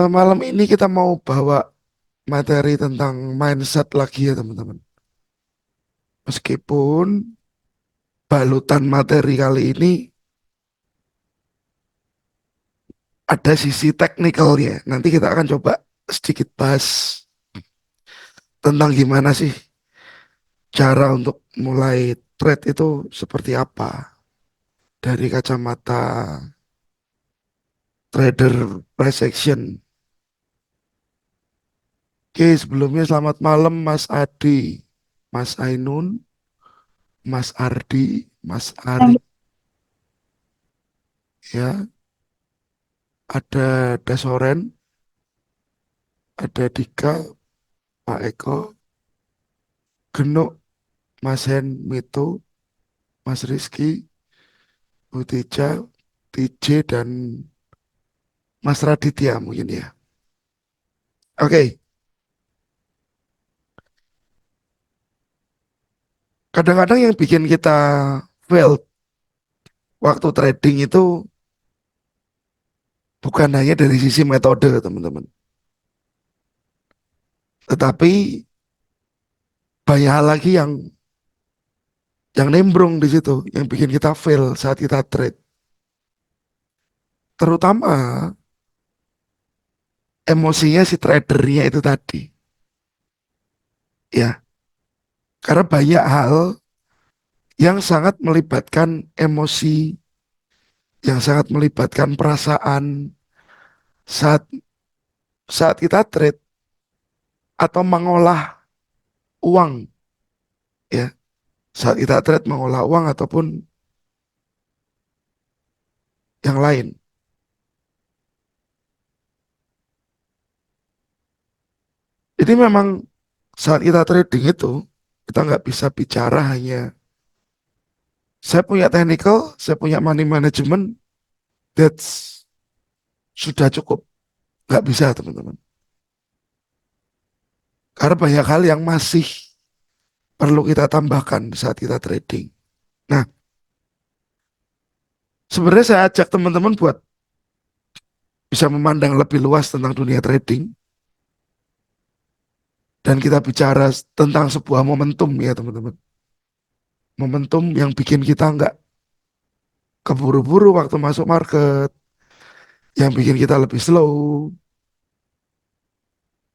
Malam ini kita mau bawa materi tentang mindset lagi ya teman-teman. Meskipun balutan materi kali ini ada sisi teknikalnya. Nanti kita akan coba sedikit bahas tentang gimana sih cara untuk mulai trade itu seperti apa dari kacamata trader price action. Oke, sebelumnya selamat malam Mas Adi, Mas Ainun, Mas Ardi, Mas Ari, ya, ada Dasoren, ada Dika, Pak Eko, Genuk, Mas Hen, Mito, Mas Rizky, Butija, TJ, dan Mas Raditya mungkin ya. Oke, kadang-kadang yang bikin kita fail waktu trading itu bukan hanya dari sisi metode, teman-teman. Tetapi banyak hal lagi yang nimbrung di situ, yang bikin kita fail saat kita trade. Terutama emosinya si tradernya itu tadi. Ya, karena banyak hal yang sangat melibatkan emosi, yang sangat melibatkan perasaan saat saat kita trade atau mengolah uang, ya, saat kita trade mengolah uang ataupun yang lain. Jadi memang saat kita trading itu kita nggak bisa bicara hanya saya punya technical, saya punya money management, that's sudah cukup. Nggak bisa teman-teman. Karena banyak hal yang masih perlu kita tambahkan saat kita trading. Nah, sebenarnya saya ajak teman-teman buat bisa memandang lebih luas tentang dunia trading dan kita bicara tentang sebuah momentum ya teman-teman. Momentum yang bikin kita nggak keburu-buru waktu masuk market, yang bikin kita lebih slow,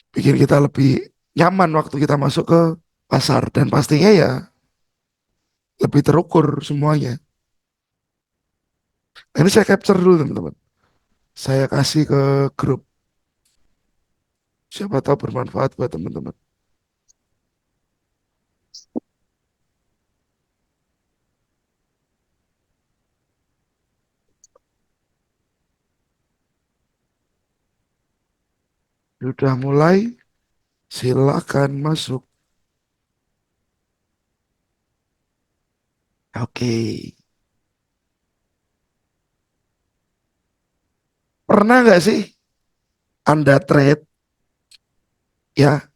bikin kita lebih nyaman waktu kita masuk ke pasar dan pastinya ya lebih terukur semuanya. Nah, ini saya capture dulu teman-teman. Saya kasih ke grup. Siapa tahu bermanfaat buat teman-teman. Sudah mulai, silakan masuk. Oke. Pernah nggak sih Anda trade, ya,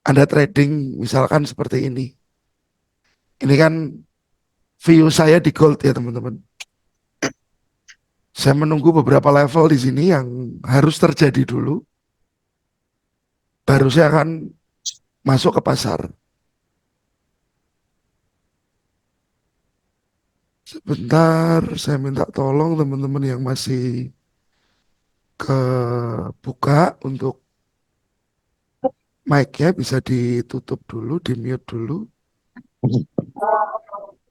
Anda trading misalkan seperti ini. Ini kan view saya di gold ya teman-teman. Saya menunggu beberapa level di sini yang harus terjadi dulu, baru saya akan masuk ke pasar. Sebentar, saya minta tolong teman-teman yang masih kebuka untuk mic-nya bisa ditutup dulu, di mute dulu.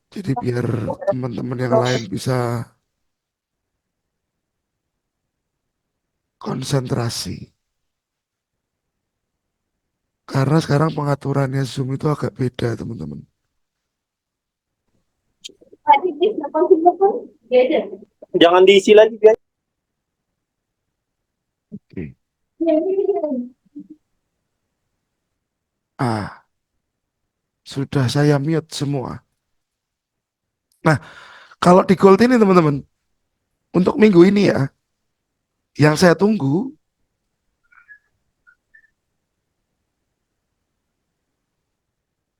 Jadi biar teman-teman yang lain bisa konsentrasi. Karena sekarang pengaturannya Zoom itu agak beda teman-teman. Jangan diisi lagi biar. Oke. Ah, sudah saya mute semua. Nah, kalau di Gold ini teman-teman, untuk minggu ini ya, yang saya tunggu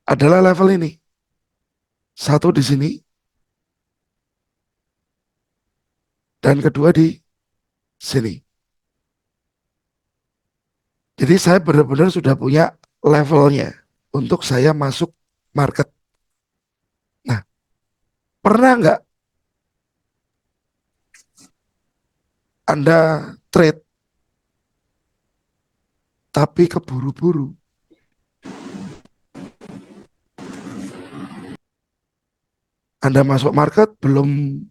adalah level ini. Satu di sini, dan kedua di sini. Jadi saya benar-benar sudah punya levelnya untuk saya masuk market. Nah, pernah nggak Anda trade tapi keburu-buru? Anda masuk market belum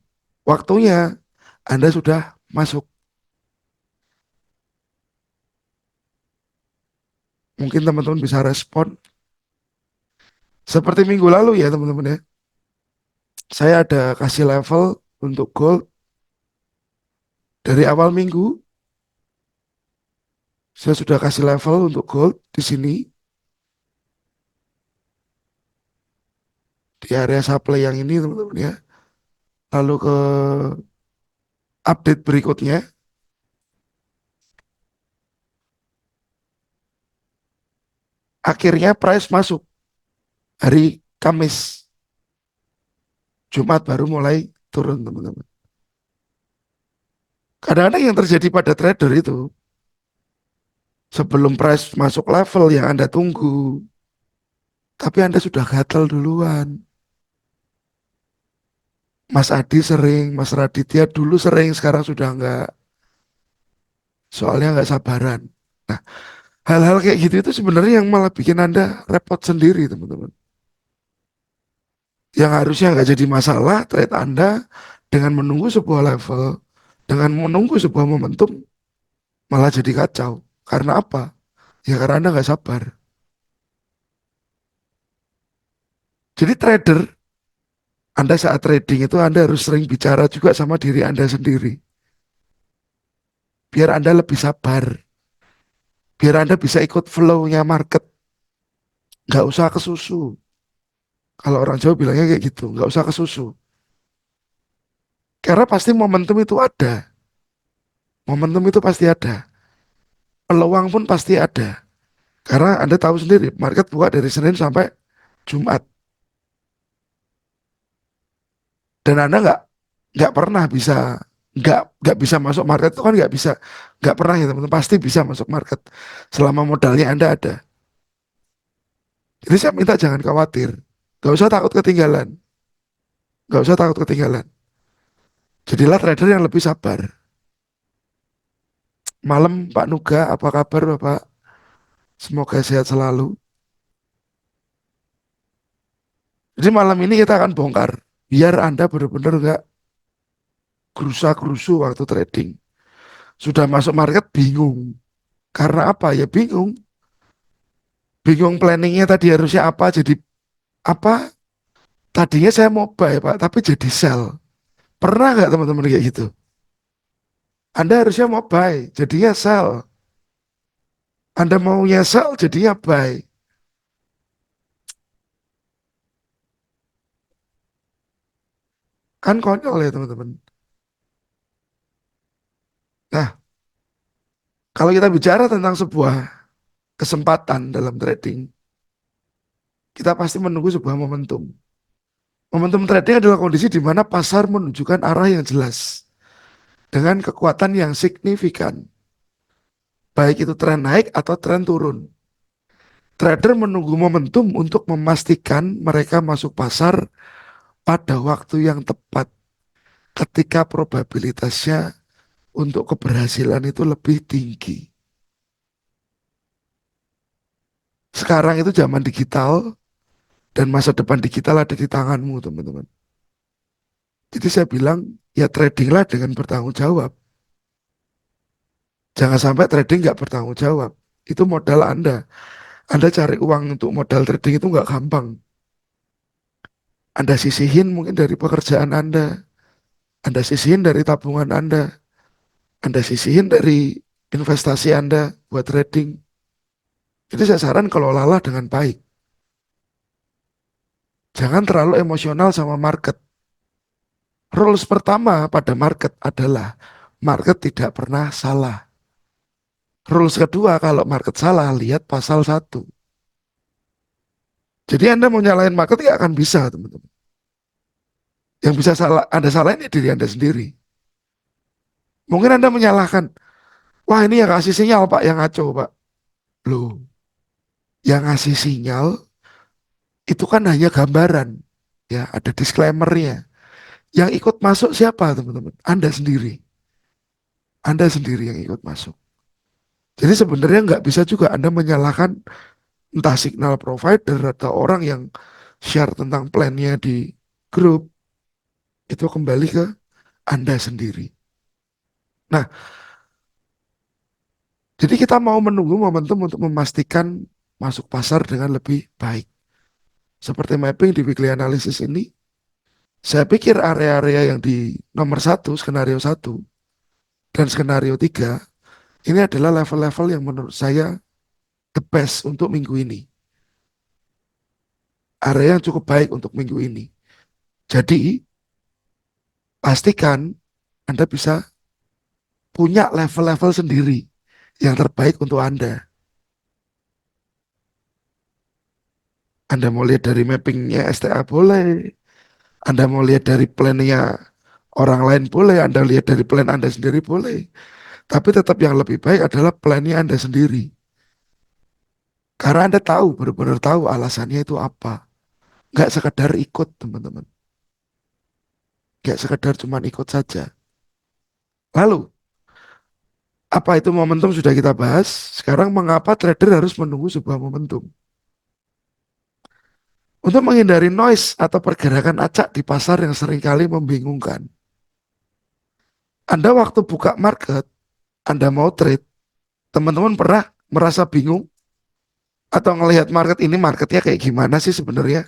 waktunya, Anda sudah masuk. Mungkin teman-teman bisa respon. Seperti minggu lalu ya teman-teman ya. Saya ada kasih level untuk gold dari awal minggu. Saya sudah kasih level untuk gold di sini di area supply yang ini teman-teman ya. Lalu ke update berikutnya, akhirnya price masuk hari Kamis, Jumat baru mulai turun teman-teman. Kadang-kadang yang terjadi pada trader itu sebelum price masuk level yang Anda tunggu, tapi Anda sudah gatal duluan. Mas Adi sering, Mas Raditya dulu sering, sekarang sudah enggak. Soalnya nggak sabaran. Nah, hal-hal kayak gitu itu sebenarnya yang malah bikin Anda repot sendiri, teman-teman. Yang harusnya nggak jadi masalah, trade Anda dengan menunggu sebuah level, dengan menunggu sebuah momentum, malah jadi kacau. Karena apa? Ya karena Anda nggak sabar. Jadi trader, Anda saat trading itu Anda harus sering bicara juga sama diri Anda sendiri. Biar Anda lebih sabar. Biar Anda bisa ikut flow-nya market. Nggak usah kesusu. Kalau orang Jawa bilangnya kayak gitu, nggak usah kesusu. Karena pasti momentum itu ada. Momentum itu pasti ada. Peluang pun pasti ada. Karena Anda tahu sendiri, market buka dari Senin sampai Jumat. Dan Anda nggak pernah bisa nggak bisa masuk market itu kan nggak pernah ya teman-teman, pasti bisa masuk market selama modalnya Anda ada. Jadi saya minta jangan khawatir, nggak usah takut ketinggalan, nggak usah takut ketinggalan. Jadilah trader yang lebih sabar. Malam Pak Nuga, apa kabar Bapak? Semoga sehat selalu. Jadi malam ini kita akan bongkar, biar Anda benar-benar nggak gerusa-gerusu waktu trading. Sudah masuk market bingung. Karena apa? Ya bingung. Bingung planningnya tadi harusnya apa, jadi apa? Tadinya saya mau buy Pak, tapi jadi sell. Pernah nggak teman-teman kayak gitu? Anda harusnya mau buy, jadinya sell. Anda maunya sell, jadinya buy. Kan konyol ya teman-teman. Nah, kalau kita bicara tentang sebuah kesempatan dalam trading, kita pasti menunggu sebuah momentum. Momentum trading adalah kondisi di mana pasar menunjukkan arah yang jelas dengan kekuatan yang signifikan, baik itu tren naik atau tren turun. Trader menunggu momentum untuk memastikan mereka masuk pasar pada waktu yang tepat ketika probabilitasnya untuk keberhasilan itu lebih tinggi. Sekarang itu zaman digital dan masa depan digital ada di tanganmu, teman-teman. Jadi saya bilang, ya tradinglah dengan bertanggung jawab. Jangan sampai trading nggak bertanggung jawab. Itu modal Anda. Anda cari uang untuk modal trading itu nggak gampang. Anda sisihin mungkin dari pekerjaan Anda sisihin dari tabungan Anda sisihin dari investasi Anda buat trading. Jadi saya saran kelolalah dengan baik. Jangan terlalu emosional sama market. Rules pertama pada market adalah market tidak pernah salah. Rules kedua, kalau market salah, lihat pasal 1. Jadi Anda mau nyalain market tidak akan bisa, teman-teman. Yang bisa salah, Anda salahin ya diri Anda sendiri. Mungkin Anda menyalahkan, wah ini yang kasih sinyal Pak, yang ngaco Pak. Loh, yang ngasih sinyal itu kan hanya gambaran. Ya, ada disclaimer-nya. Yang ikut masuk siapa, teman-teman? Anda sendiri. Anda sendiri yang ikut masuk. Jadi sebenarnya nggak bisa juga Anda menyalahkan entah signal provider atau orang yang share tentang plannya di grup. Itu kembali ke Anda sendiri. Nah, jadi kita mau menunggu momentum untuk memastikan masuk pasar dengan lebih baik. Seperti mapping di weekly analysis ini, saya pikir area-area yang di nomor satu, skenario satu, dan skenario tiga, ini adalah level-level yang menurut saya the best untuk minggu ini. Area yang cukup baik untuk minggu ini. Jadi, pastikan Anda bisa punya level-level sendiri yang terbaik untuk Anda. Anda mau lihat dari mappingnya STA boleh, Anda mau lihat dari plannya orang lain boleh, Anda lihat dari plan Anda sendiri boleh. Tapi tetap yang lebih baik adalah plannya Anda sendiri. Karena Anda tahu, benar-benar tahu alasannya itu apa. Nggak sekedar ikut, teman-teman. Nggak sekedar cuma ikut saja. Lalu, apa itu momentum sudah kita bahas? Sekarang mengapa trader harus menunggu sebuah momentum? Untuk menghindari noise atau pergerakan acak di pasar yang seringkali membingungkan. Anda waktu buka market, Anda mau trade, teman-teman pernah merasa bingung atau ngelihat market ini marketnya kayak gimana sih sebenarnya?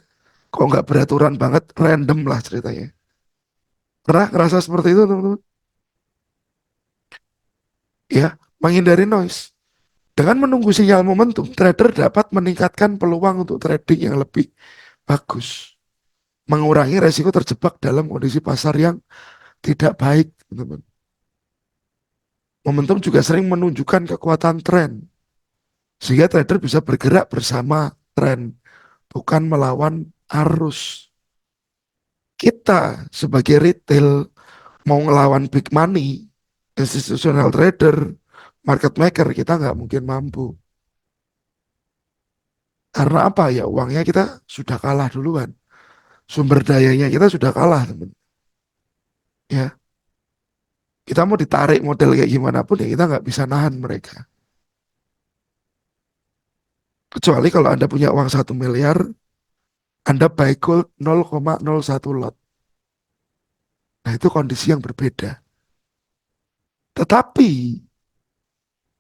Kok nggak beraturan banget, random lah ceritanya. Pernah ngerasa seperti itu teman-teman? Ya, menghindari noise. Dengan menunggu sinyal momentum, trader dapat meningkatkan peluang untuk trading yang lebih bagus. Mengurangi resiko terjebak dalam kondisi pasar yang tidak baik, teman-teman. Momentum juga sering menunjukkan kekuatan tren, sehingga trader bisa bergerak bersama tren, bukan melawan arus. Kita sebagai retail mau ngelawan big money, institutional trader, market maker, kita nggak mungkin mampu. Karena apa ya, uangnya kita sudah kalah duluan. Sumber dayanya kita sudah kalah, teman. Ya, kita mau ditarik model kayak gimana pun ya kita nggak bisa nahan mereka. Kecuali kalau Anda punya uang 1 miliar, Anda buy gold 0,01 lot. Nah itu kondisi yang berbeda. Tetapi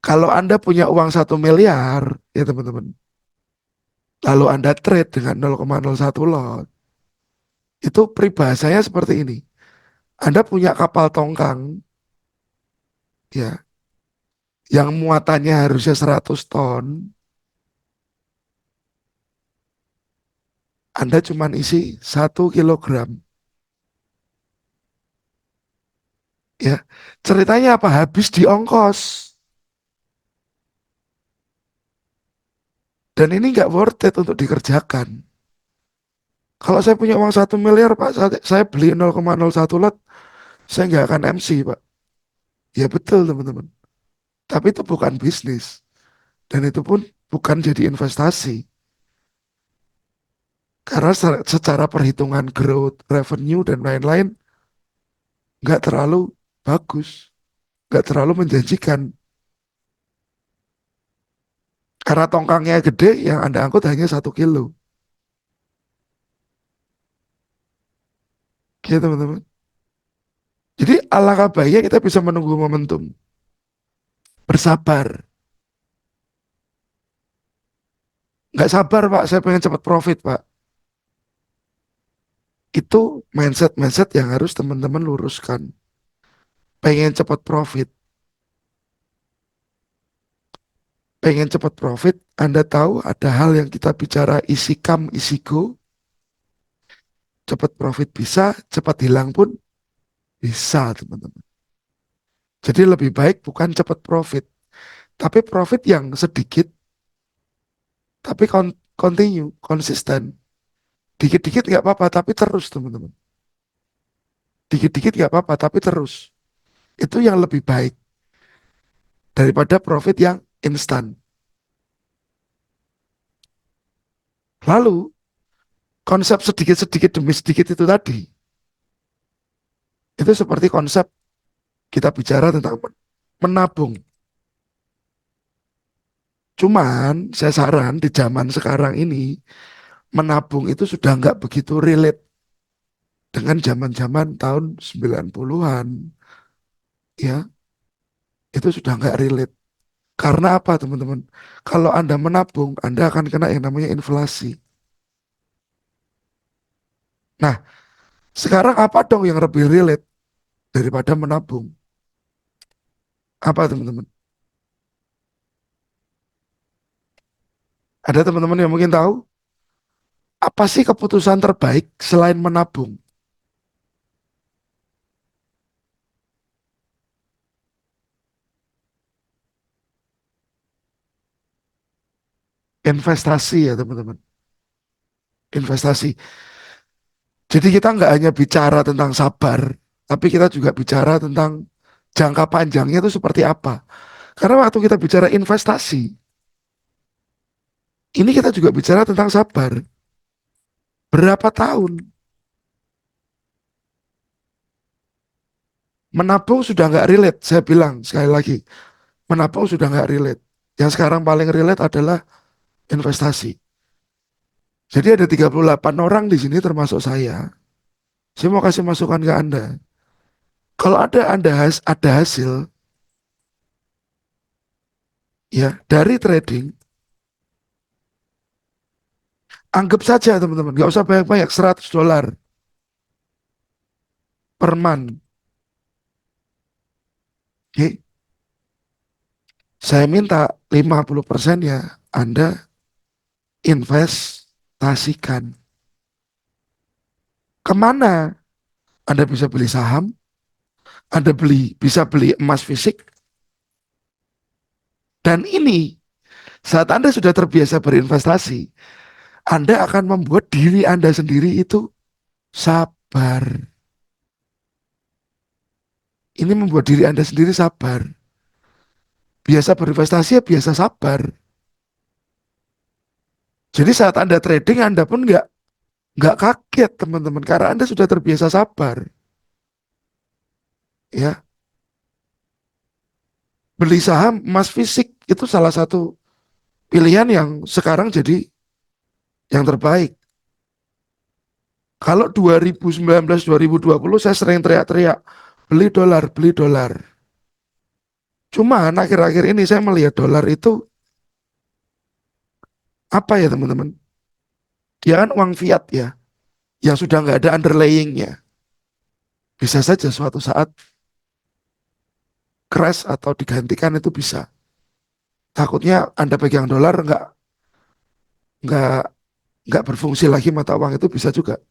kalau Anda punya uang 1 miliar, ya teman-teman, lalu Anda trade dengan 0,01 lot, itu peribahasanya seperti ini. Anda punya kapal tongkang, ya, yang muatannya harusnya 100 ton, Anda cuma isi 1 kilogram. Ya, ceritanya apa? Habis di ongkos. Dan ini nggak worth it untuk dikerjakan. Kalau saya punya uang 1 miliar, Pak, saya beli 0,01 lot, saya nggak akan MC, Pak. Ya betul, teman-teman. Tapi itu bukan bisnis. Dan itu pun bukan jadi investasi. Karena secara perhitungan growth, revenue, dan lain-lain, nggak terlalu bagus. Nggak terlalu menjanjikan. Karena tongkangnya gede, yang Anda angkut hanya 1 kilo. Gitu, teman-teman. Jadi alangkah baiknya kita bisa menunggu momentum. Bersabar. Nggak sabar, Pak, saya pengen cepat profit, Pak. Itu mindset-mindset yang harus teman-teman luruskan. Pengen cepat profit. Pengen cepat profit, Anda tahu ada hal yang kita bicara isi come, isi go. Cepat profit bisa, cepat hilang pun bisa, teman-teman. Jadi lebih baik bukan cepat profit, tapi profit yang sedikit, tapi continue, konsisten. Dikit-dikit nggak apa-apa, tapi terus, teman-teman. Dikit-dikit nggak apa-apa, tapi terus. Itu yang lebih baik daripada profit yang instan. Lalu konsep sedikit-sedikit demi sedikit itu tadi, itu seperti konsep kita bicara tentang menabung. Cuman saya saran di zaman sekarang ini, menabung itu sudah nggak begitu relate dengan zaman-zaman tahun 90-an. Ya, itu sudah nggak relate. Karena apa teman-teman? Kalau Anda menabung, Anda akan kena yang namanya inflasi. Nah, sekarang apa dong yang lebih relate daripada menabung? Apa teman-teman? Ada teman-teman yang mungkin tahu, apa sih keputusan terbaik selain menabung? Investasi ya teman-teman. Investasi. Jadi kita nggak hanya bicara tentang sabar, tapi kita juga bicara tentang jangka panjangnya itu seperti apa. Karena waktu kita bicara investasi, ini kita juga bicara tentang sabar. Berapa tahun? Menabung sudah nggak relate, saya bilang sekali lagi. Menabung sudah nggak relate. Yang sekarang paling relate adalah investasi. Jadi ada 38 orang di sini termasuk saya. Saya mau kasih masukan ke Anda. Kalau ada hasil ya dari trading, anggap saja teman-teman, nggak usah banyak-banyak, $100 per month. Oke, saya minta 50% ya Anda investasikan. Kemana? Anda bisa beli saham, Anda bisa beli emas fisik, dan ini saat Anda sudah terbiasa berinvestasi, Anda akan membuat diri Anda sendiri itu sabar. Ini membuat diri Anda sendiri sabar. Biasa berinvestasi ya biasa sabar. Jadi saat Anda trading, Anda pun nggak kaget teman-teman, karena Anda sudah terbiasa sabar. Ya, beli saham emas fisik itu salah satu pilihan yang sekarang jadi yang terbaik. Kalau 2019, 2020 saya sering teriak-teriak, beli dolar, beli dolar. Cuma akhir-akhir ini saya melihat dolar itu apa ya teman-teman? Dia kan uang fiat ya, yang sudah nggak ada underlayingnya. Bisa saja suatu saat crash atau digantikan itu bisa. Takutnya Anda pegang dolar nggak nggak berfungsi lagi mata uang itu bisa juga.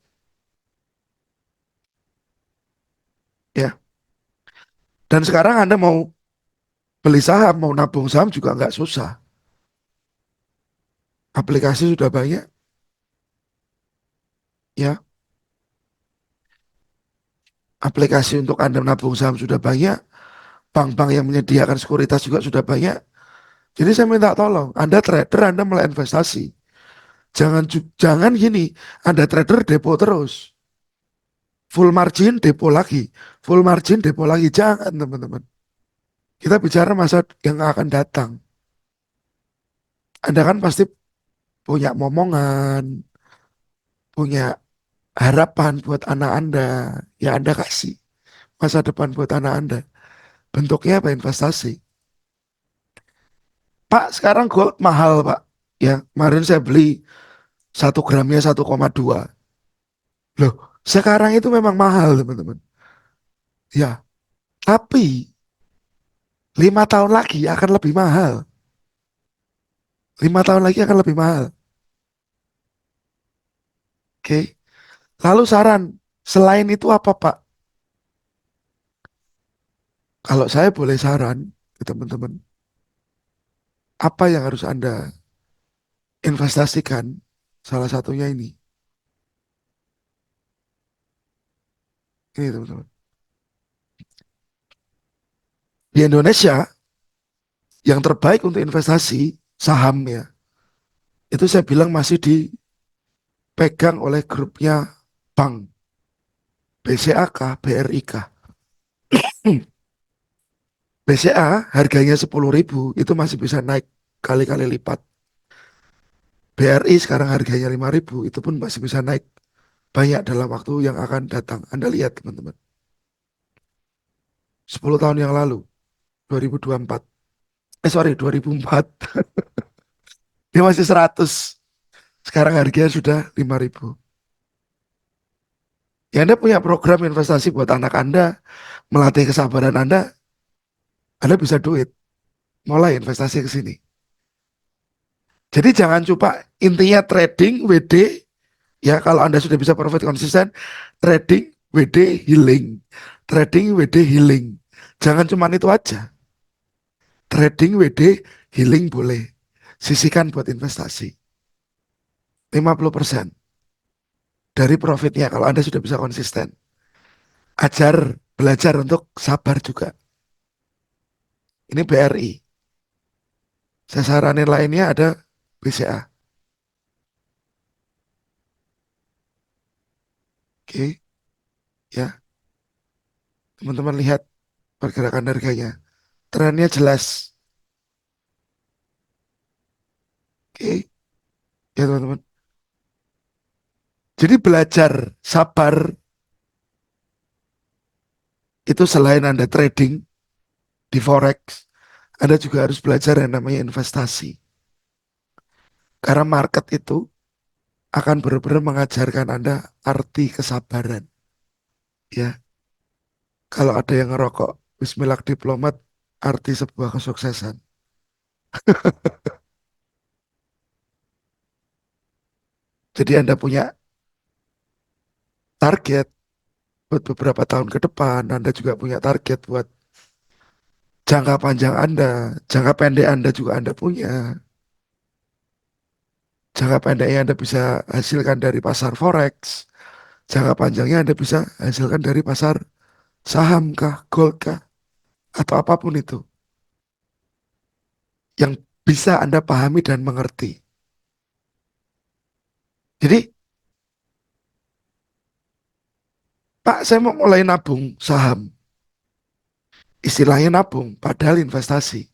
Ya. Dan sekarang Anda mau beli saham, mau nabung saham juga nggak susah. Aplikasi sudah banyak, ya. Aplikasi untuk Anda nabung saham sudah banyak. Bank-bank yang menyediakan sekuritas juga sudah banyak. Jadi saya minta tolong, Anda trader, Anda mulai investasi. Jangan gini, Anda trader depo terus. Full margin, depo lagi. Full margin, depo lagi. Jangan teman-teman. Kita bicara masa yang akan datang. Anda kan pasti punya momongan, punya harapan buat anak Anda. Ya Anda kasih masa depan buat anak Anda. Bentuknya apa? Investasi. Pak, sekarang gold mahal, Pak. Ya, kemarin saya beli 1 gramnya 1,2. Loh, sekarang itu memang mahal, teman-teman. Ya, tapi 5 tahun lagi akan lebih mahal. 5 tahun lagi akan lebih mahal. Oke. Lalu saran, selain itu apa, Pak? Kalau saya boleh saran ke teman-teman, apa yang harus Anda investasikan? Salah satunya ini. Ini, teman-teman. Di Indonesia, yang terbaik untuk investasi saham ya, itu saya bilang masih di pegang oleh grupnya bank BCA kah, BRI kah. BCA harganya 10.000 itu masih bisa naik kali-kali lipat. BRI sekarang harganya 5.000 itu pun masih bisa naik banyak dalam waktu yang akan datang. Anda lihat teman-teman, 10 tahun yang lalu, 2024, sorry 2004, dia masih 100. Sekarang harganya sudah 5.000. Ya Anda punya program investasi buat anak Anda, melatih kesabaran Anda bisa duit, mulai investasi ke sini. Jadi jangan coba intinya trading WD, ya kalau Anda sudah bisa profit konsisten, trading WD healing, trading WD healing. Jangan cuma itu aja. Trading WD healing boleh. Sisihkan buat investasi. 50% dari profitnya kalau Anda sudah bisa konsisten. Belajar untuk sabar juga. Ini BRI. Saya saranin lainnya ada BCA. Oke, ya. Teman-teman lihat pergerakan harganya. Trennya jelas. Oke, ya teman-teman. Jadi belajar sabar itu selain Anda trading di Forex, Anda juga harus belajar yang namanya investasi. Karena market itu akan benar-benar mengajarkan Anda arti kesabaran. Ya, kalau ada yang ngerokok, Bismillah diplomat, arti sebuah kesuksesan. Jadi Anda punya target buat beberapa tahun ke depan, Anda juga punya target buat jangka panjang Anda, jangka pendek Anda juga Anda punya. Jangka pendeknya Anda bisa hasilkan dari pasar forex, jangka panjangnya Anda bisa hasilkan dari pasar saham kah, gold kah, atau apapun itu yang bisa Anda pahami dan mengerti. Jadi, Pak, saya mau mulai nabung saham. Istilahnya nabung, padahal investasi.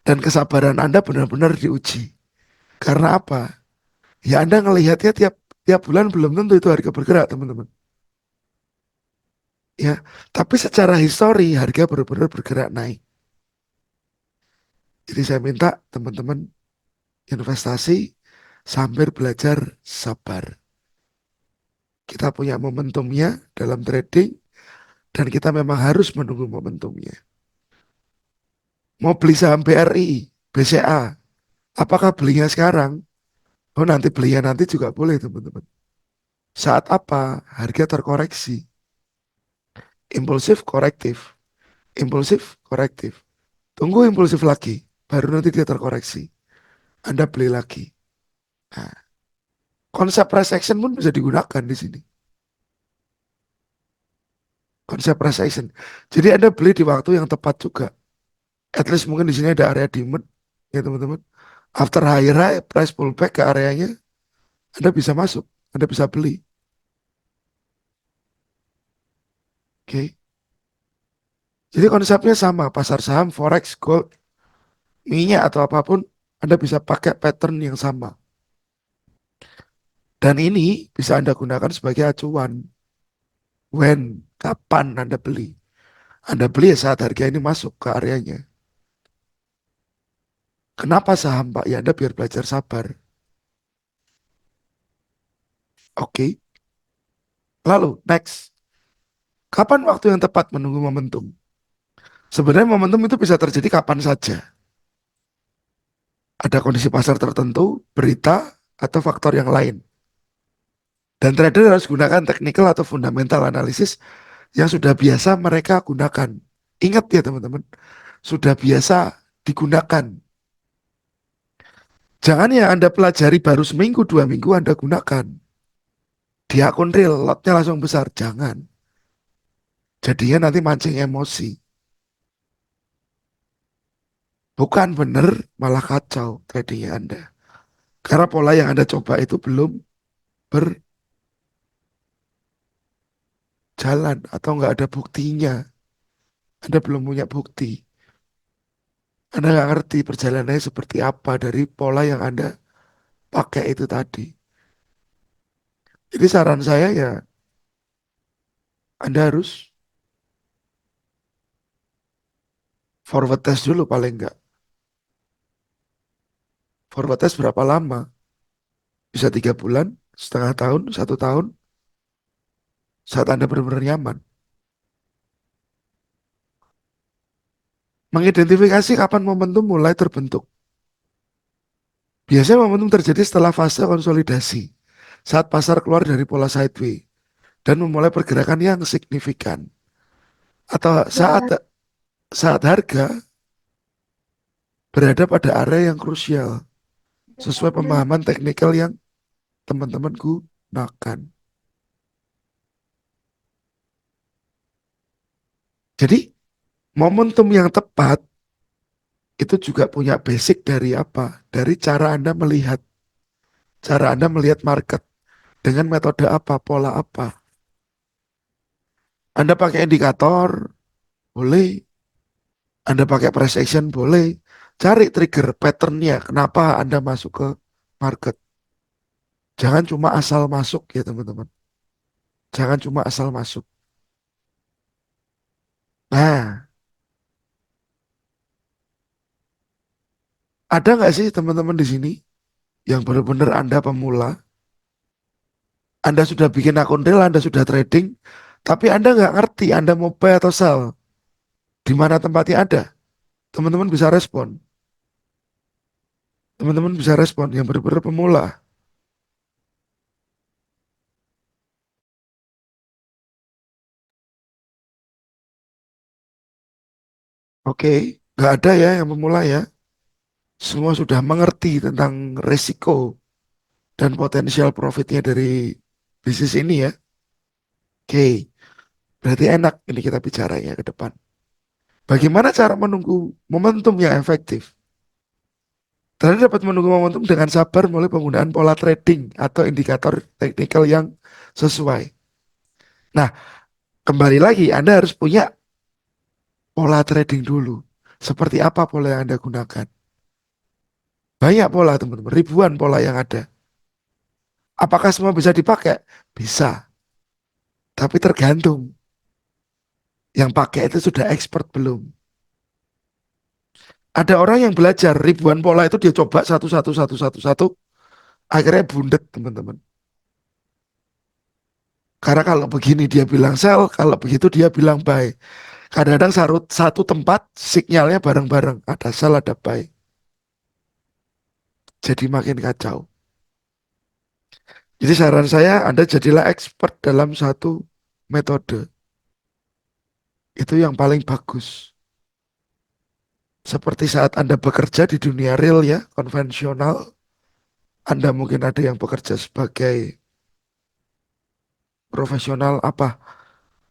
Dan kesabaran Anda benar-benar diuji. Karena apa? Ya Anda ngelihatnya tiap tiap bulan belum tentu itu harga bergerak, teman-teman. Ya, tapi secara histori harga benar-benar bergerak naik. Jadi saya minta teman-teman investasi sambil belajar sabar. Kita punya momentumnya dalam trading dan kita memang harus menunggu momentumnya. Mau beli saham BRI, BCA, apakah belinya sekarang? Oh nanti belinya nanti juga boleh teman-teman. Saat apa? Harga terkoreksi. Impulsif korektif. Impulsif korektif. Tunggu impulsif lagi. Baru nanti dia terkoreksi. Anda beli lagi. Nah, konsep price action pun bisa digunakan di sini. Konsep price action. Jadi Anda beli di waktu yang tepat juga. At least mungkin di sini ada area demand. Ya teman-teman. After higher high, price pullback ke areanya. Anda bisa masuk. Anda bisa beli. Oke. Jadi konsepnya sama. Pasar saham, forex, gold, minyak atau apapun. Anda bisa pakai pattern yang sama. Dan ini bisa Anda gunakan sebagai acuan. When, kapan Anda beli. Anda beli ya saat harga ini masuk ke areanya. Kenapa saham Pak? Ya Anda biar belajar sabar. Oke. Lalu next. Kapan waktu yang tepat menunggu momentum? Sebenarnya momentum itu bisa terjadi kapan saja. Ada kondisi pasar tertentu, berita, atau faktor yang lain. Dan trader harus gunakan technical atau fundamental analysis yang sudah biasa mereka gunakan. Ingat ya teman-teman, sudah biasa digunakan. Jangan yang Anda pelajari baru seminggu, 2 minggu Anda gunakan. Di akun real, lotnya langsung besar. Jangan. Jadinya nanti mancing emosi. Bukan benar, malah kacau tradingnya Anda. Karena pola yang Anda coba itu belum berjalan atau nggak ada buktinya. Anda belum punya bukti. Anda nggak ngerti perjalanannya seperti apa dari pola yang Anda pakai itu tadi. Jadi saran saya ya, Anda harus forward test dulu paling nggak. Forward test berapa lama? Bisa 3 bulan, setengah tahun, 1 tahun, saat Anda benar-benar nyaman. Mengidentifikasi kapan momentum mulai terbentuk. Biasanya momentum terjadi setelah fase konsolidasi, saat pasar keluar dari pola sideways dan memulai pergerakan yang signifikan. Atau saat harga berada pada area yang krusial, sesuai pemahaman teknikal yang teman-teman gunakan. Jadi, momentum yang tepat itu juga punya basic dari apa? Dari cara Anda melihat. Cara Anda melihat market. Dengan metode apa? Pola apa? Anda pakai indikator, boleh. Anda pakai price action, boleh. Cari trigger patternnya. Kenapa Anda masuk ke market. Jangan cuma asal masuk ya teman-teman. Jangan cuma asal masuk. Nah, ada nggak sih teman-teman di sini yang benar-benar Anda pemula? Anda sudah bikin akun real, Anda sudah trading, tapi Anda nggak ngerti Anda mau buy atau sell. Di mana tempatnya ada? Teman-teman bisa respon. Teman-teman bisa respon yang benar-benar pemula. Oke, nggak ada ya yang pemula ya. Semua sudah mengerti tentang resiko dan potensial profitnya dari bisnis ini ya. Oke, berarti enak ini kita bicaranya ke depan. Bagaimana cara menunggu momentum yang efektif? Anda dapat menunggu momentum dengan sabar melalui penggunaan pola trading atau indikator teknikal yang sesuai. Nah, kembali lagi Anda harus punya pola trading dulu. Seperti apa pola yang Anda gunakan? Banyak pola teman-teman, ribuan pola yang ada. Apakah semua bisa dipakai? Bisa, tapi tergantung. Yang pakai itu sudah expert belum? Ada orang yang belajar ribuan pola itu dia coba satu, akhirnya bundet teman-teman. Karena kalau begini dia bilang sell, kalau begitu dia bilang buy. Kadang-kadang satu tempat sinyalnya bareng-bareng, ada sell ada buy. Jadi makin kacau. Jadi saran saya Anda jadilah expert dalam satu metode. Itu yang paling bagus. Seperti saat Anda bekerja di dunia real ya, konvensional, Anda mungkin ada yang bekerja sebagai profesional apa,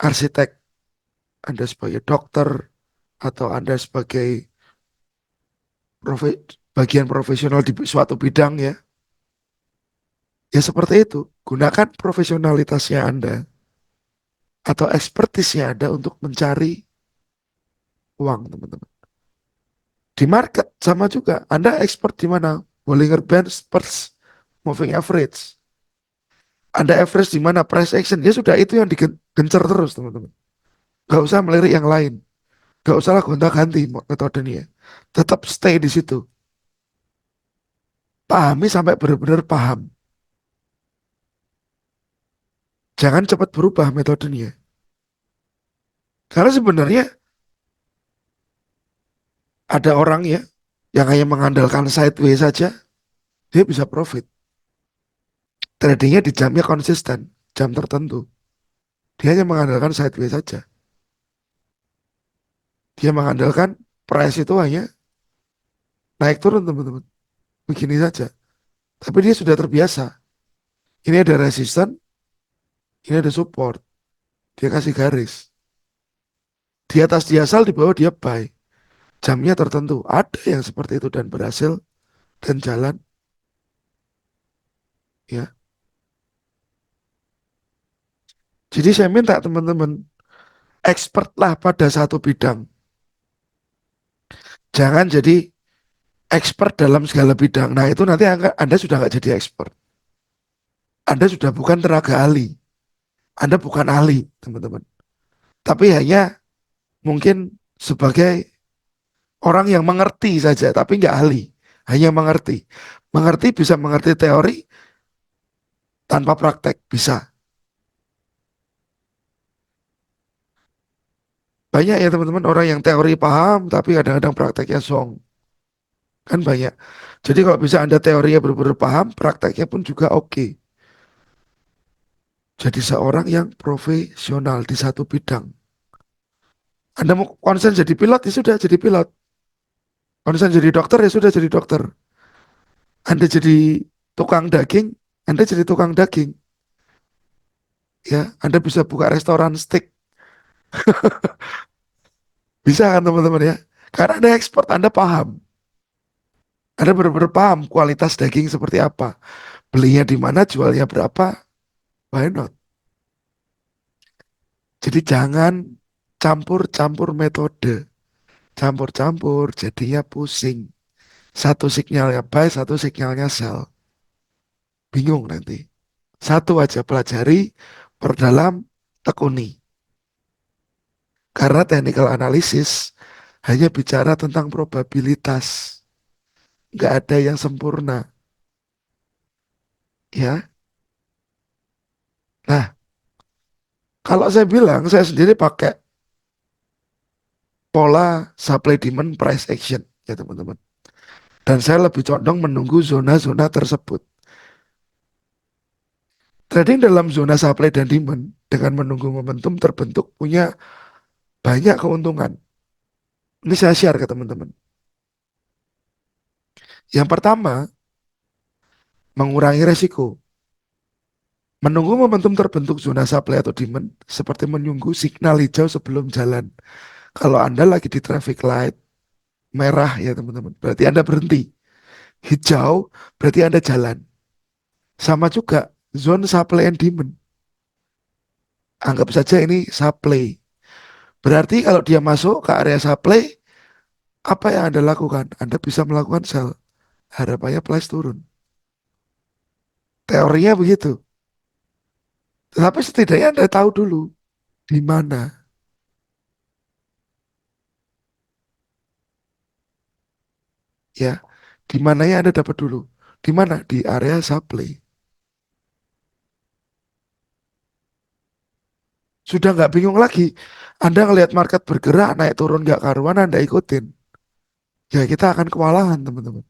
arsitek, Anda sebagai dokter, atau Anda sebagai bagian profesional di suatu bidang ya. Ya seperti itu. Gunakan profesionalitasnya Anda atau ekspertisnya Anda untuk mencari uang, teman-teman. Di market sama juga. Anda expert di mana? Bollinger Bands, Spurs, Moving Average. Anda average di mana? Price action. Ya sudah itu yang digencar terus, teman-teman. Gak usah melirik yang lain. Gak usah lah gonta-ganti metodenya. Tetap stay di situ. Pahami sampai benar-benar paham. Jangan cepat berubah metodenya. Karena sebenarnya ada orang ya yang hanya mengandalkan sideways saja, dia bisa profit. Tradingnya di jamnya konsisten, jam tertentu. Dia hanya mengandalkan sideways saja. Dia mengandalkan price itu hanya naik turun teman-teman. Begini saja. Tapi dia sudah terbiasa. Ini ada resisten, ini ada support. Dia kasih garis. Di atas dia sell, di bawah dia buy. Jamnya tertentu. Ada yang seperti itu dan berhasil dan jalan. Ya, Jadi saya minta teman-teman expert lah pada satu bidang. Jangan jadi expert dalam segala bidang. Nah itu nanti Anda sudah nggak jadi expert. Anda sudah bukan tenaga ahli. Anda bukan ahli, teman-teman. Tapi hanya mungkin sebagai orang yang mengerti saja, tapi nggak ahli. Hanya mengerti. Mengerti bisa mengerti teori tanpa praktek. Bisa. Banyak ya teman-teman orang yang teori paham, tapi kadang-kadang prakteknya song. Kan banyak. Jadi kalau bisa Anda teorinya benar-benar paham, prakteknya pun juga oke. Jadi seorang yang profesional di satu bidang. Anda mau konsen jadi pilot, ya sudah jadi pilot. Konsen jadi dokter, ya sudah jadi dokter. Anda jadi tukang daging, Anda jadi tukang daging. Ya, Anda bisa buka restoran steak. Bisa kan teman-teman ya? Karena Anda ekspor, Anda paham. Anda benar-benar paham kualitas daging seperti apa. Belinya di mana, jualnya berapa, why not? Jadi jangan campur-campur metode. Campur-campur jadinya pusing. Satu sinyalnya buy, satu sinyalnya sell. Bingung nanti. Satu aja pelajari, perdalam, tekuni. Karena technical analysis hanya bicara tentang probabilitas. Nggak ada yang sempurna. Ya, nah kalau saya bilang, saya sendiri pakai pola supply demand price action. Ya teman-teman. Dan saya lebih condong menunggu zona-zona tersebut. Trading dalam zona supply dan demand dengan menunggu momentum terbentuk punya banyak keuntungan. Ini saya share ke teman-teman. Yang pertama, mengurangi resiko. Menunggu momentum terbentuk zona supply atau demand seperti menunggu signal hijau sebelum jalan. Kalau Anda lagi di traffic light merah ya teman-teman, berarti Anda berhenti. Hijau berarti Anda jalan. Sama juga zone supply and demand. Anggap saja ini supply. Berarti kalau dia masuk ke area supply, apa yang Anda lakukan? Anda bisa melakukan sell. Harapannya price turun. Teorinya begitu. Tetapi setidaknya Anda tahu dulu di mana ya. Di mananya Anda dapat dulu. Di mana? Di area supply. Sudah nggak bingung lagi. Anda ngelihat market bergerak, naik turun nggak karuan, Anda ikutin. Ya kita akan kewalahan teman-teman.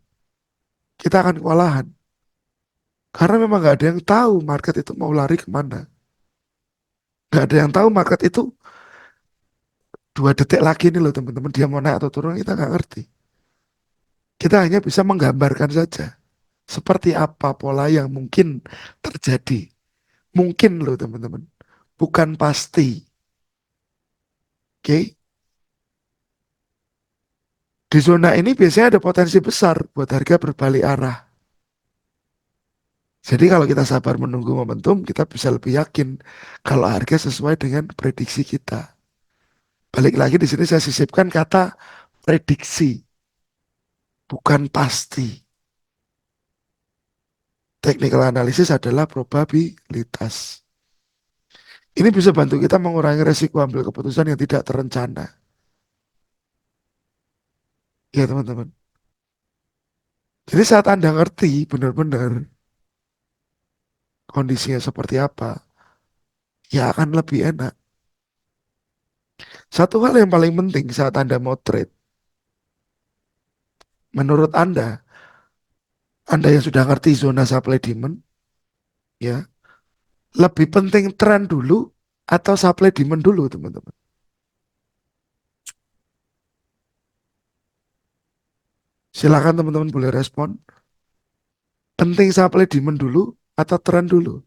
Kita akan kewalahan. Karena memang nggak ada yang tahu market itu mau lari kemana. Nggak ada yang tahu market itu 2 detik lagi nih loh teman-teman. Dia mau naik atau turun kita nggak ngerti. Kita hanya bisa menggambarkan saja. Seperti apa pola yang mungkin terjadi. Mungkin loh teman-teman. Bukan pasti. Oke. Di zona ini biasanya ada potensi besar buat harga berbalik arah. Jadi kalau kita sabar menunggu momentum, kita bisa lebih yakin kalau harga sesuai dengan prediksi kita. Balik lagi di sini saya sisipkan kata prediksi, bukan pasti. Technical analysis adalah probabilitas. Ini bisa bantu kita mengurangi resiko ambil keputusan yang tidak terencana. Ya teman-teman. Jadi saat Anda ngerti benar-benar kondisinya seperti apa, ya akan lebih enak. Satu hal yang paling penting saat Anda mau trade, menurut Anda yang sudah ngerti zona supply demand, ya, lebih penting tren dulu atau supply demand dulu, teman-teman. Silakan teman-teman boleh respon. Penting supply demand dulu atau tren dulu?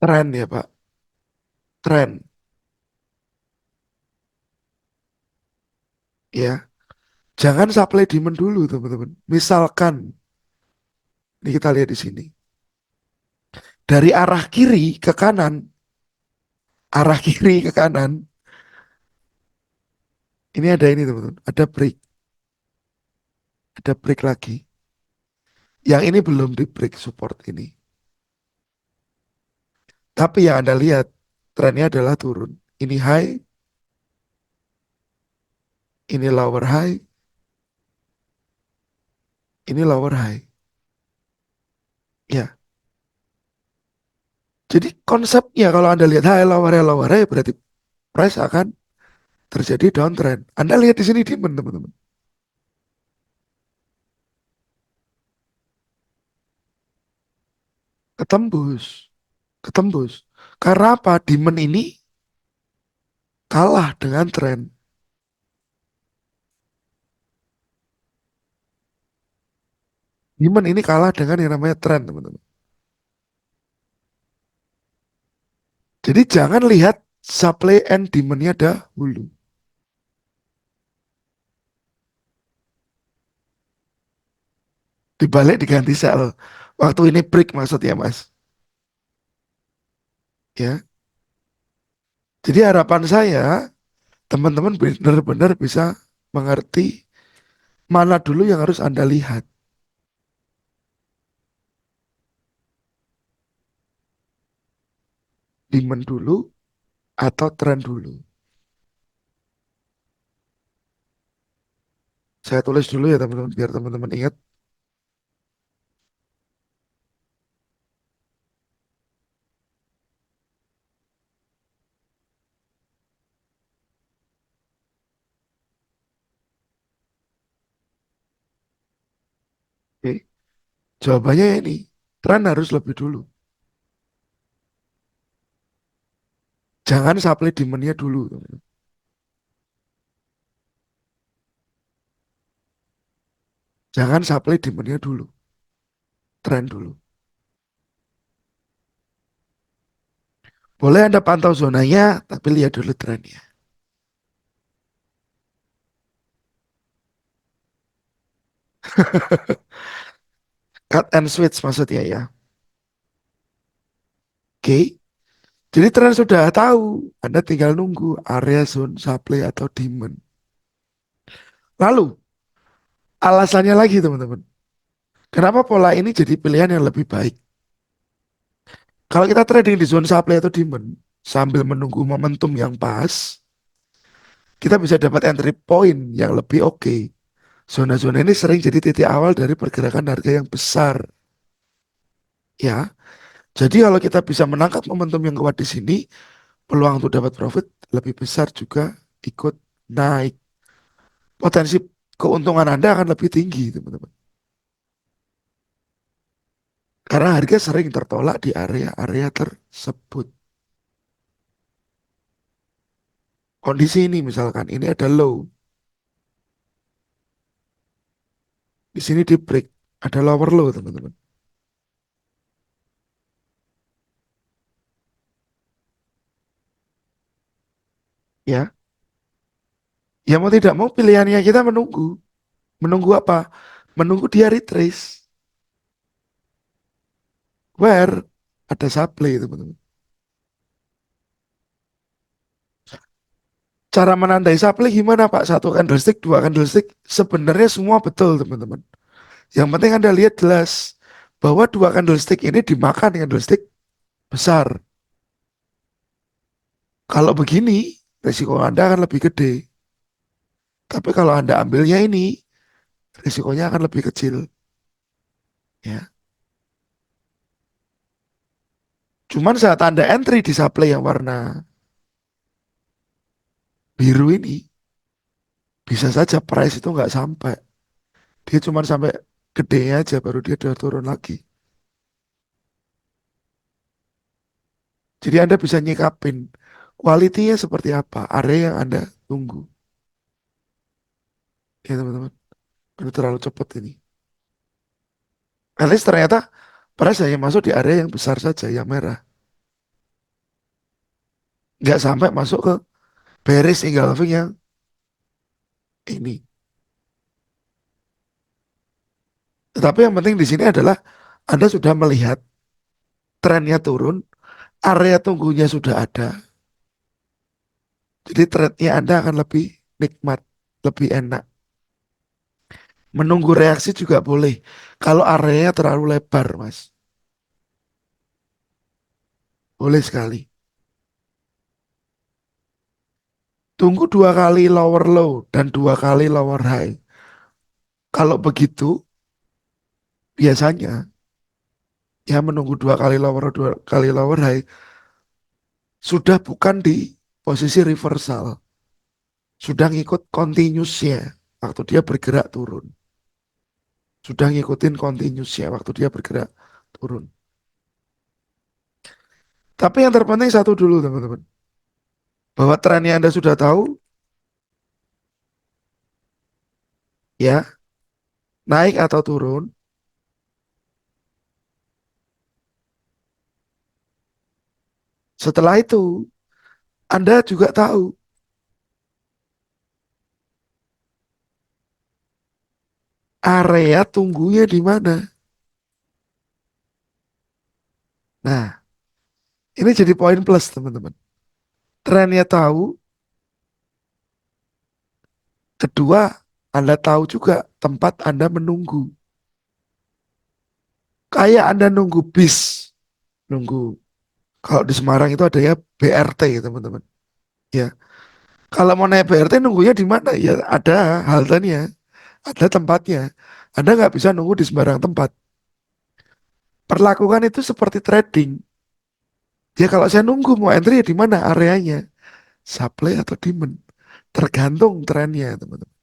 Tren ya, Pak. tren, ya. Jangan supply demand dulu, teman-teman. Misalkan, ini kita lihat di sini. Dari arah kiri ke kanan, arah kiri ke kanan, ini ada ini, teman-teman. Ada break lagi. Yang ini belum di break support ini. Tapi yang Anda lihat, trennya adalah turun. Ini high, ini lower high, ini lower high. Ya, jadi konsepnya kalau Anda lihat lower high berarti price akan terjadi downtrend. Anda lihat di sini demand, teman-teman. Ketembus, ketembus. Karena apa? Demand ini kalah dengan tren. Demand ini kalah dengan yang namanya tren, teman-teman. Jadi jangan lihat supply and demand-nya dahulu. Dibalik diganti sell. Waktu ini break maksudnya, Mas. Ya. Jadi harapan saya teman-teman benar-benar bisa mengerti mana dulu yang harus Anda lihat. Demand dulu atau tren dulu. Saya tulis dulu ya teman-teman biar teman-teman ingat. Oke. Jawabannya ini. Tren harus lebih dulu. Jangan supply demand-nya dulu, teman-teman. Jangan supply demand-nya dulu. Tren dulu. Boleh Anda pantau zonanya, tapi lihat dulu trennya. Cut and switch maksudnya ya. Oke. Jadi tren sudah tahu. Anda tinggal nunggu area zone supply atau demand. Lalu, alasannya lagi teman-teman. Kenapa pola ini jadi pilihan yang lebih baik? Kalau kita trading di zone supply atau demand, sambil menunggu momentum yang pas, kita bisa dapat entry point yang lebih oke. Zona-zona ini sering jadi titik awal dari pergerakan harga yang besar. Ya, jadi kalau kita bisa menangkap momentum yang kuat di sini, peluang untuk dapat profit lebih besar juga ikut naik. Potensi keuntungan Anda akan lebih tinggi, teman-teman. Karena harga sering tertolak di area-area tersebut. Kondisi ini misalkan, ini ada low. Di sini di break. Ada lower low, teman-teman. Ya, ya mau tidak mau pilihannya kita menunggu. Menunggu apa? Menunggu dia retrace. Where ada supply, teman-teman. Cara menandai supply gimana Pak? Satu candlestick, dua candlestick. Sebenarnya semua betul, teman-teman. Yang penting Anda lihat jelas bahwa dua candlestick ini dimakan candlestick besar. Kalau begini, risiko Anda akan lebih gede. Tapi kalau Anda ambilnya ini, risikonya akan lebih kecil. Ya. Cuman saat Anda entry di supply yang warna biru ini, bisa saja price itu nggak sampai. Dia cuma sampai gedenya aja, baru dia udah turun lagi. Jadi Anda bisa nyikapin kualitinya seperti apa, area yang Anda tunggu. Ya teman-teman, udah terlalu cepat ini. At least ternyata price hanya masuk di area yang besar saja, yang merah. nggak sampai masuk ke bearish engulfing yang ini. Tetapi yang penting di sini adalah Anda sudah melihat trennya turun, area tunggunya sudah ada. Jadi trade-nya Anda akan lebih nikmat, lebih enak. Menunggu reaksi juga boleh. Kalau areanya terlalu lebar, Mas. Boleh sekali. Tunggu dua kali lower low dan dua kali lower high. Kalau begitu, biasanya ya menunggu dua kali lower high sudah bukan di posisi reversal, sudah ngikut continuous-nya waktu dia bergerak turun. Sudah ngikutin continuous-nya waktu dia bergerak turun. Tapi yang terpenting satu dulu teman-teman, bahwa trennya Anda sudah tahu, ya, naik atau turun. Setelah itu, Anda juga tahu area tunggunya di mana. Nah, ini jadi poin plus teman-teman. Trennya tahu, kedua, Anda tahu juga tempat Anda menunggu. Kayak Anda nunggu bis, nunggu. Kalau di Semarang itu ada ya BRT teman-teman. Ya, kalau mau naik BRT nunggunya di mana? Ya ada haltenya, ada tempatnya. Anda nggak bisa nunggu di sembarang tempat. Perlakukan itu seperti trading. Ya kalau saya nunggu mau entry ya di mana areanya? Supply atau demand? Tergantung trennya teman-teman.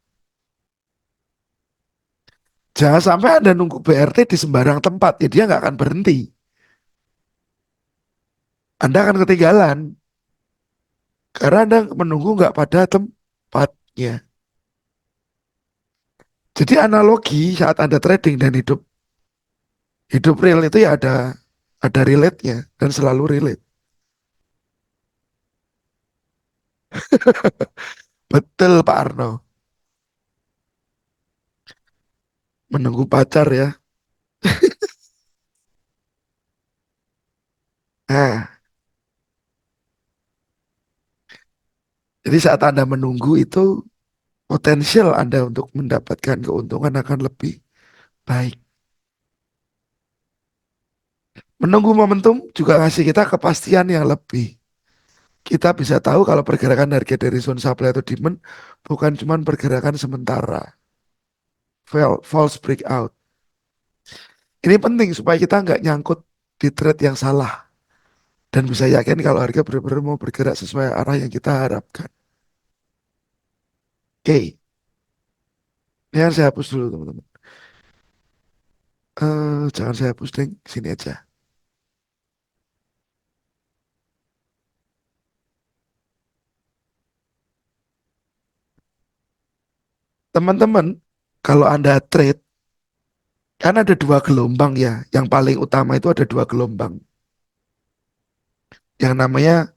Jangan sampai Anda nunggu BRT di sembarang tempat, ya dia nggak akan berhenti. Anda akan ketinggalan karena Anda menunggu nggak pada tempatnya. Jadi analogi saat Anda trading dan hidup hidup real itu ya ada relate-nya dan selalu relate. Betul Pak Arno. Menunggu pacar ya. Nah, jadi saat Anda menunggu itu potensial Anda untuk mendapatkan keuntungan akan lebih baik. Menunggu momentum juga ngasih kita kepastian yang lebih. Kita bisa tahu kalau pergerakan harga dari zone supply atau demand bukan cuma pergerakan sementara. False breakout. Ini penting supaya kita nggak nyangkut di trade yang salah. Dan bisa yakin kalau harga benar-benar mau bergerak sesuai arah yang kita harapkan. Oke, ini yang saya hapus dulu teman-teman. Jangan saya hapus deh, sini aja. Teman-teman, kalau Anda trade, kan ada dua gelombang ya. Yang paling utama itu ada dua gelombang. Yang namanya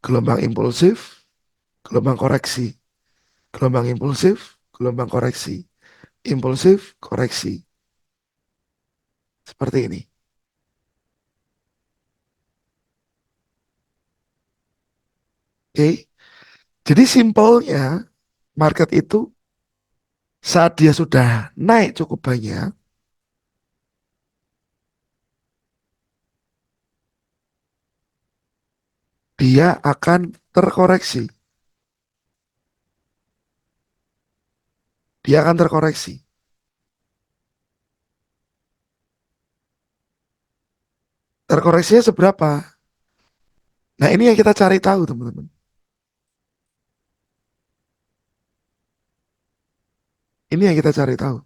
gelombang impulsif, gelombang koreksi. Gelombang impulsif, gelombang koreksi. Impulsif, koreksi. Seperti ini. Oke. Jadi simpelnya, market itu saat dia sudah naik cukup banyak, dia akan terkoreksi. Dia akan terkoreksi. Terkoreksinya seberapa? Nah ini yang kita cari tahu teman-teman. Ini yang kita cari tahu.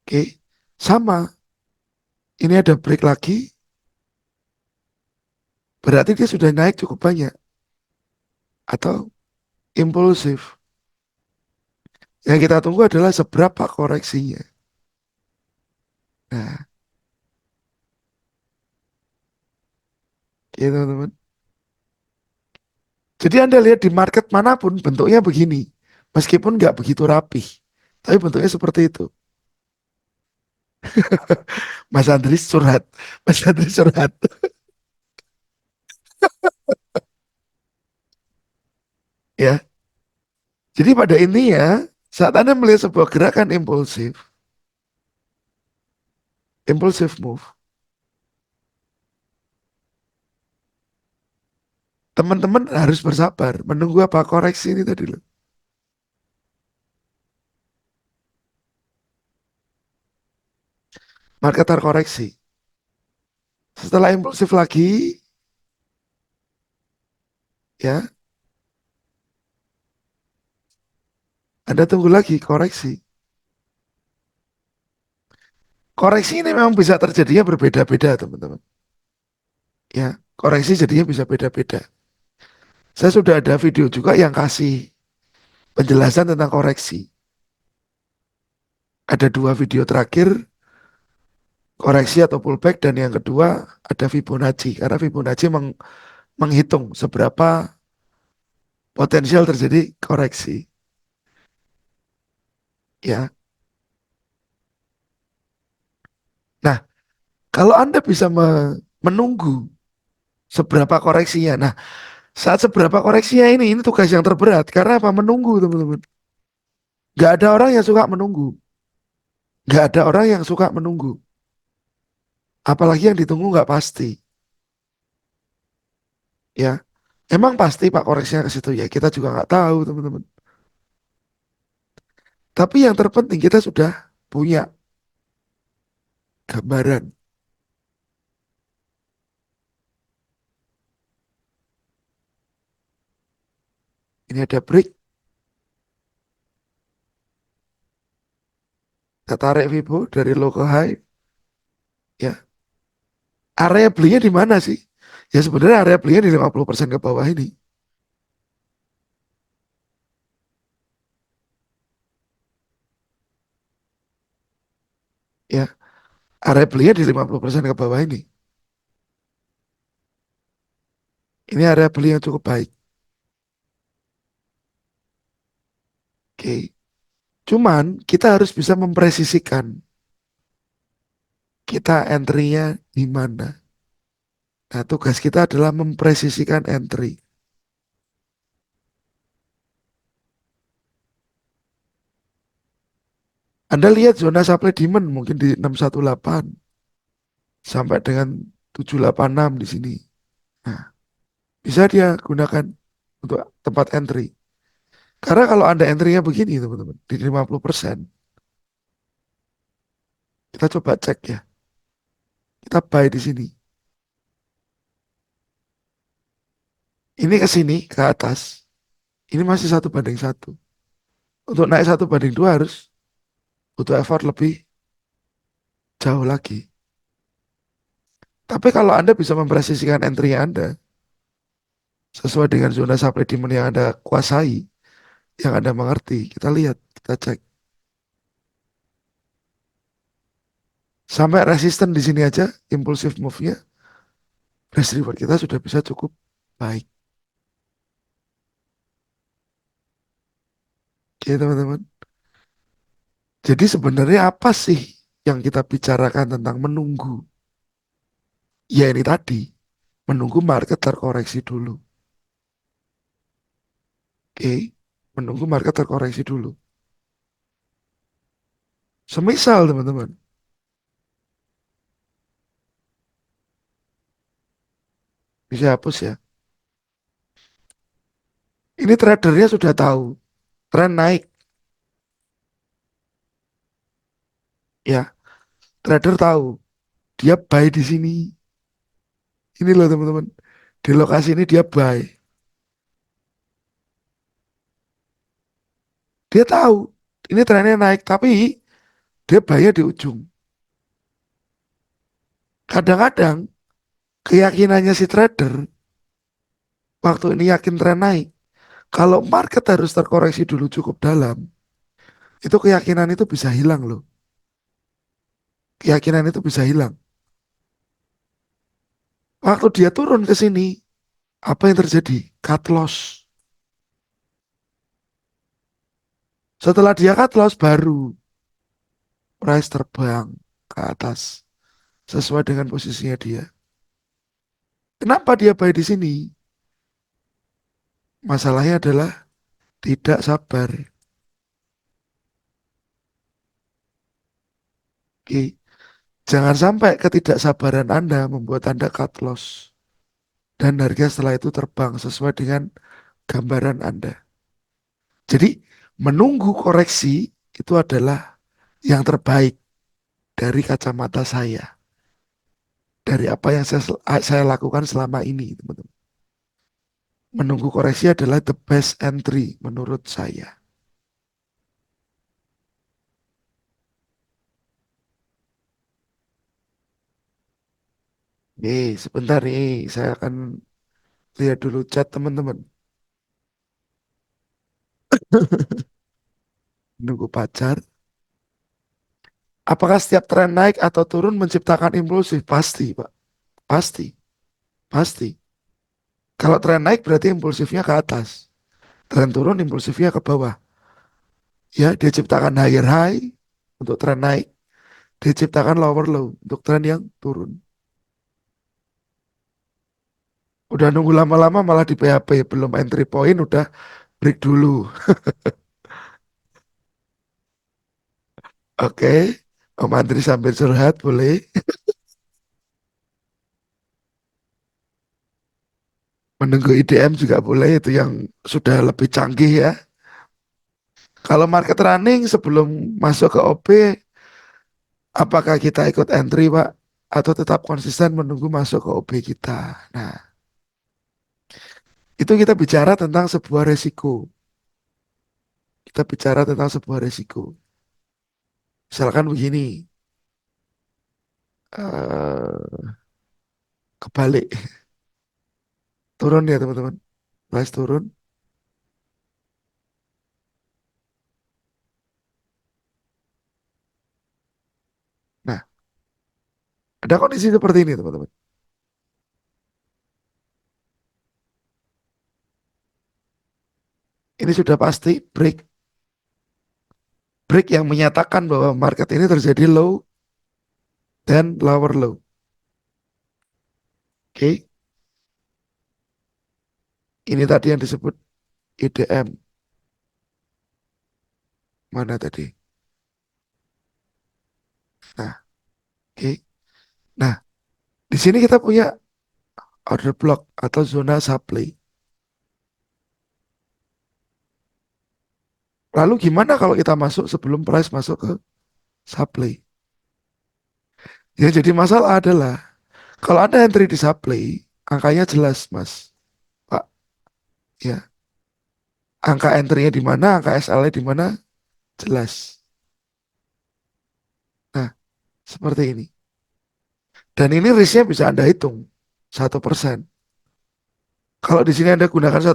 Oke. Sama. Ini ada break lagi. Berarti dia sudah naik cukup banyak. Atau impulsif. Yang kita tunggu adalah seberapa koreksinya. Nah, gitu teman-teman. Jadi Anda lihat di market manapun bentuknya begini. Meskipun nggak begitu rapih. Tapi bentuknya seperti itu. Mas Andri curhat. Mas Andri curhat. Ya. Jadi pada intinya, saat Anda melihat sebuah gerakan impulsif, impulsive move, teman-teman harus bersabar menunggu apa koreksi ini tadi loh. Market terkoreksi. Setelah impulsif lagi, ya, Anda tunggu lagi koreksi. Koreksi ini memang bisa terjadinya berbeda-beda, teman-teman. Ya, koreksi jadinya bisa beda-beda. Saya sudah ada video juga yang kasih penjelasan tentang koreksi. Ada dua video terakhir, koreksi atau pullback, dan yang kedua ada Fibonacci. Karena Fibonacci menghitung seberapa potensial terjadi koreksi. Ya, nah kalau Anda bisa menunggu seberapa koreksinya. Nah, saat seberapa koreksinya ini tugas yang terberat. Karena apa? Menunggu, teman-teman. Gak ada orang yang suka menunggu. Gak ada orang yang suka menunggu. Apalagi yang ditunggu nggak pasti. Ya, emang pasti Pak koreksinya ke situ ya. Kita juga nggak tahu, teman-teman. Tapi yang terpenting kita sudah punya gambaran. Ini ada break, kita tarik Fibo dari low ke high. Ya, area belinya di mana sih? Ya sebenarnya area belinya di 50% ke bawah ini. Ya, area belinya di 50% ke bawah ini. Ini area beli yang cukup baik. Oke. Cuman kita harus bisa mempresisikan kita entry-nya di mana. Nah, tugas kita adalah mempresisikan entry. Anda lihat zona supply demand mungkin di 618 sampai dengan 786 di sini. Nah, bisa dia gunakan untuk tempat entry. Karena kalau Anda entry-nya begini, teman-teman, di 50%, kita coba cek ya. Kita buy di sini. Ini ke sini, ke atas. Ini masih 1 banding 1. Untuk naik 1 banding 2 harus butuh effort lebih jauh lagi. Tapi kalau Anda bisa mempresisikan entry Anda sesuai dengan zona supply demand yang Anda kuasai, yang Anda mengerti, kita lihat, kita cek. Sampai resisten di sini aja, impulsive move-nya, risk reward kita sudah bisa cukup baik. Oke, teman-teman. Jadi sebenarnya apa sih yang kita bicarakan tentang menunggu? Ya ini tadi, menunggu market terkoreksi dulu. Oke, menunggu market terkoreksi dulu. Semisal, teman-teman, bisa hapus ya. Ini tradernya sudah tahu, tren naik. Ya, trader tahu, dia buy di sini. Ini loh teman-teman, di lokasi ini dia buy. Dia tahu, ini trennya naik, tapi dia buy di ujung. Kadang-kadang keyakinannya si trader waktu ini yakin tren naik. Kalau market harus terkoreksi dulu cukup dalam, itu keyakinan itu bisa hilang loh. Keyakinan itu bisa hilang. Waktu dia turun ke sini, Apa yang terjadi? Cut loss. Setelah dia cut loss, baru price terbang ke atas sesuai dengan posisinya dia. Kenapa dia buy di sini? Masalahnya adalah tidak sabar. Oke. Jangan sampai ketidaksabaran Anda membuat Anda cut loss. Dan harga setelah itu terbang sesuai dengan gambaran Anda. Jadi menunggu koreksi itu adalah yang terbaik dari kacamata saya. Dari apa yang saya lakukan selama ini, teman-teman. Menunggu koreksi adalah the best entry menurut saya. Nih, sebentar nih, saya akan lihat dulu chat teman-teman. Nunggu pacar. Apakah setiap tren naik atau turun menciptakan impulsif? Pasti, Pak. Pasti, pasti. Kalau tren naik berarti impulsifnya ke atas. Tren turun impulsifnya ke bawah. Ya, dia ciptakan higher high untuk tren naik. Dia ciptakan lower low untuk tren yang turun. Udah nunggu lama-lama malah di PHP. Belum entry point udah break dulu. Oke. Om Andri sambil curhat boleh. Menunggu IDM juga boleh. Itu yang sudah lebih canggih ya. Kalau market running sebelum masuk ke OP, apakah kita ikut entry Pak? Atau tetap konsisten menunggu masuk ke OP kita? Nah, itu kita bicara tentang sebuah resiko. Kita bicara tentang sebuah resiko. Misalkan begini, kebalik, turun ya teman-teman. Price turun. Nah, ada kondisi seperti ini teman-teman. Ini sudah pasti break. Break yang menyatakan bahwa market ini terjadi low dan lower low. Oke, ini tadi yang disebut IDM. Mana tadi? Nah, oke. Nah, di sini kita punya order block atau zona supply. Lalu gimana kalau kita masuk sebelum price masuk ke supply? Yang jadi masalah adalah kalau ada entry di supply, angkanya jelas, Mas. Pak, ya. Angka entry-nya di mana, angka SL-nya di mana, jelas. Nah, seperti ini. Dan ini risknya bisa Anda hitung 1%. Kalau di sini Anda gunakan 1%,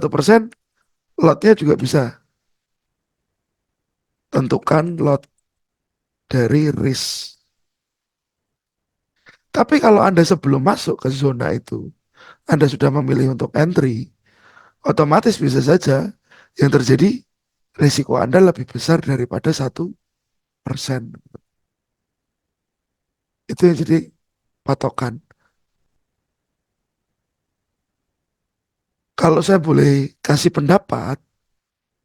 lotnya juga bisa. Tentukan lot dari risk. Tapi kalau Anda sebelum masuk ke zona itu, Anda sudah memilih untuk entry, otomatis bisa saja yang terjadi risiko Anda lebih besar daripada 1%. Itu yang jadi patokan. Kalau saya boleh kasih pendapat,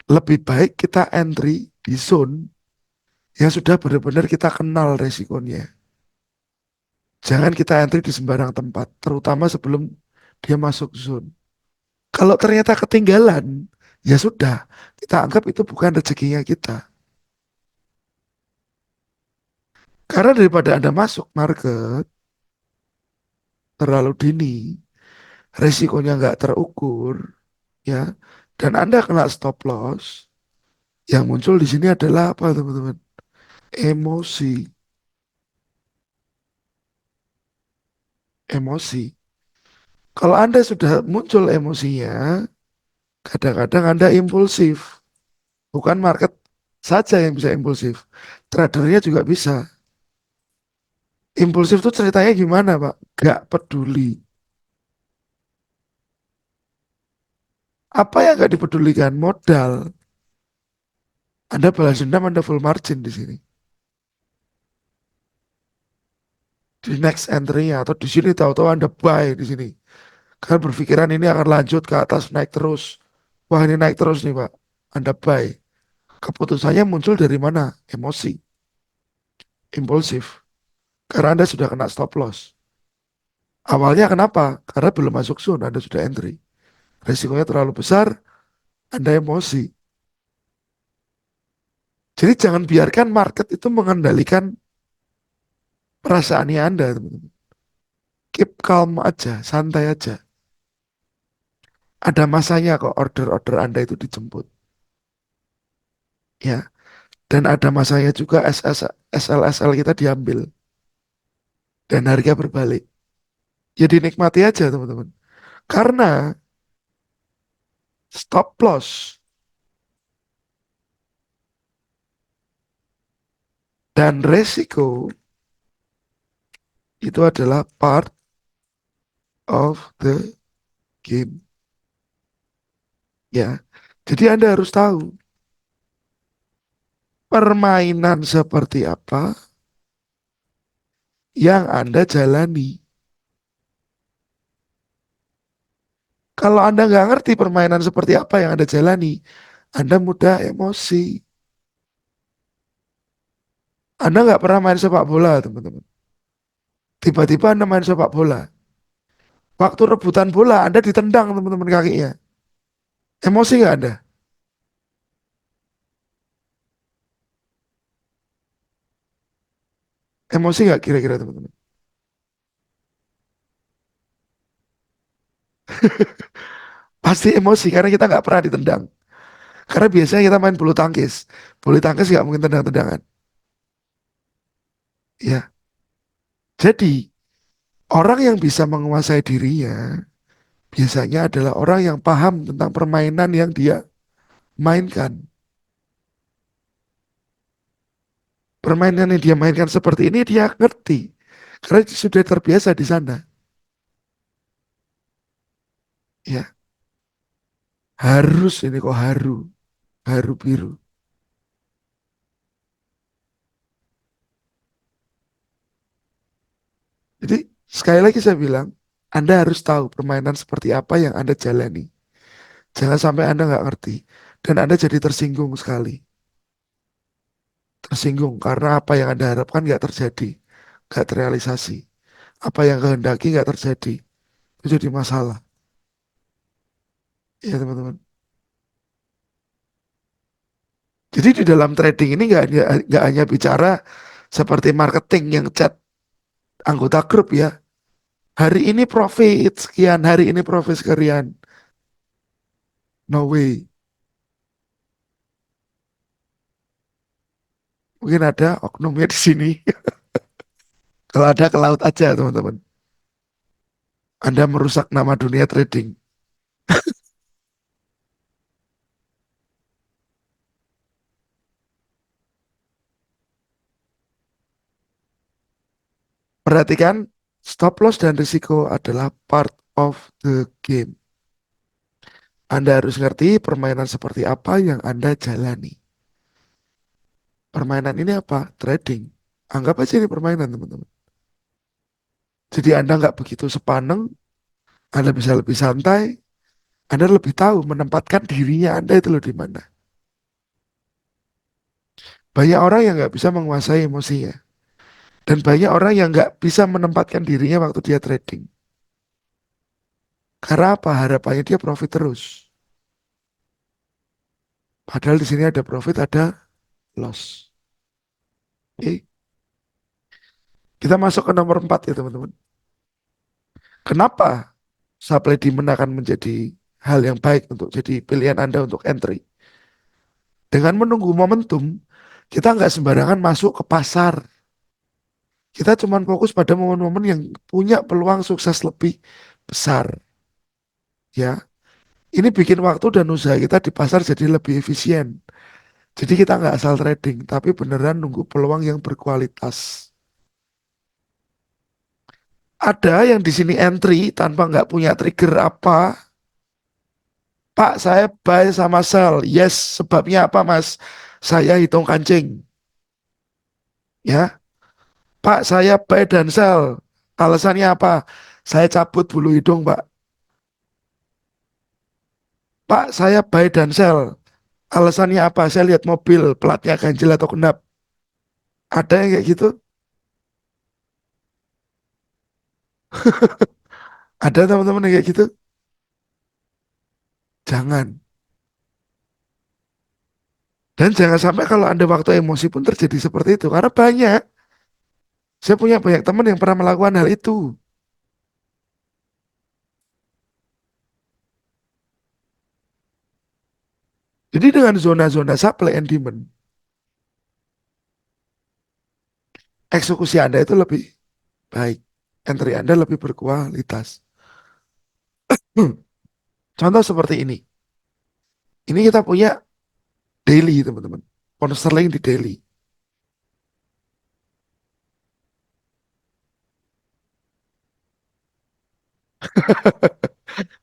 lebih baik kita entry di zone yang sudah benar-benar kita kenal resikonya. Jangan kita entry di sembarang tempat, terutama sebelum dia masuk zone. Kalau ternyata ketinggalan, ya sudah, kita anggap itu bukan rezekinya kita. Karena daripada Anda masuk market terlalu dini, resikonya nggak terukur, ya, dan Anda kena stop loss, yang muncul di sini adalah apa, teman-teman? Emosi, emosi. Kalau Anda sudah muncul emosinya, kadang-kadang Anda impulsif. Bukan market saja yang bisa impulsif. Tradernya juga bisa. Impulsif tuh ceritanya gimana, Pak? Gak peduli. Apa yang nggak dipedulikan? Modal. Anda balas dendam, Anda full margin di sini. Di next entry atau di sini tahu-tahu Anda buy di sini. Kan berpikiran ini akan lanjut ke atas naik terus. Wah ini naik terus nih Pak. Anda buy. Keputusannya muncul dari mana? Emosi, impulsif. Karena Anda sudah kena stop loss. Awalnya kenapa? Karena belum masuk zone, Anda sudah entry. Resikonya terlalu besar, Anda emosi. Jadi jangan biarkan market itu mengendalikan perasaan Anda, teman-teman. Keep calm aja, santai aja. Ada masanya kok order-order Anda itu dijemput. Ya, dan ada masanya juga SL kita diambil. Dan harga berbalik. Ya dinikmati aja teman-teman. Karena stop loss dan resiko itu adalah part of the game. Ya, jadi Anda harus tahu permainan seperti apa yang Anda jalani. Kalau Anda nggak ngerti permainan seperti apa yang Anda jalani, Anda mudah emosi. Anda nggak pernah main sepak bola, teman-teman. Tiba-tiba Anda main sepak bola. Waktu rebutan bola, Anda ditendang teman-teman kakinya. Emosi nggak Anda? Emosi nggak kira-kira teman-teman? Pasti emosi karena kita nggak pernah ditendang. Karena biasanya kita main bulu tangkis. Bulu tangkis nggak mungkin tendang-tendangan. Ya, jadi orang yang bisa menguasai dirinya biasanya adalah orang yang paham tentang permainan yang dia mainkan. Permainan yang dia mainkan seperti ini dia ngerti. Karena sudah terbiasa di sana. Ya, harus ini kok haru biru. Jadi sekali lagi saya bilang, Anda harus tahu permainan seperti apa yang Anda jalani. Jangan sampai Anda nggak ngerti. Dan Anda jadi tersinggung sekali. Tersinggung karena apa yang Anda harapkan nggak terjadi. Nggak terrealisasi. Apa yang kehendaki nggak terjadi. Itu jadi masalah. Ya teman-teman. Jadi di dalam trading ini nggak hanya bicara seperti marketing yang chat anggota grup ya. Hari ini profit sekian, hari ini profit sekian. No way. Mungkin ada oknumnya di sini. Kalau ada ke laut aja teman-teman. Anda merusak nama dunia trading. Perhatikan, stop loss dan risiko adalah part of the game. Anda harus ngerti permainan seperti apa yang Anda jalani. Permainan ini apa? Trading. Anggap aja ini permainan, teman-teman. Jadi Anda nggak begitu sepaneng, Anda bisa lebih santai, Anda lebih tahu menempatkan dirinya Anda itu loh di mana. Banyak orang yang nggak bisa menguasai emosinya. Dan banyak orang yang nggak bisa menempatkan dirinya waktu dia trading. Karena apa? Harapannya dia profit terus. Padahal di sini ada profit, ada loss. Oke. Kita masuk ke nomor 4 ya teman-teman. Kenapa supply demand akan menjadi hal yang baik untuk jadi pilihan Anda untuk entry? Dengan menunggu momentum, kita nggak sembarangan masuk ke pasar. Kita cuma fokus pada momen-momen yang punya peluang sukses lebih besar. Ya, ini bikin waktu dan usaha kita di pasar jadi lebih efisien. Jadi kita nggak asal trading, tapi beneran nunggu peluang yang berkualitas. Ada yang di sini entry tanpa nggak punya trigger apa, Pak, saya buy sama sell. Yes, sebabnya apa, Mas? Saya hitung kancing. Ya, Pak, saya buy dan sell. Alasannya apa? Saya cabut bulu hidung, Pak. Pak, saya buy dan sell. Alasannya apa? Saya lihat mobil, platnya ganjil atau genap. Ada yang kayak gitu? Ada teman-teman yang kayak gitu? Jangan. Dan jangan sampai kalau Anda waktu emosi pun terjadi seperti itu. Karena banyak. Saya punya banyak teman yang pernah melakukan hal itu. Jadi dengan zona-zona supply and demand, eksekusi Anda itu lebih baik. Entry Anda lebih berkualitas. Contoh seperti ini. Ini kita punya daily, teman-teman. Pound sterling di daily.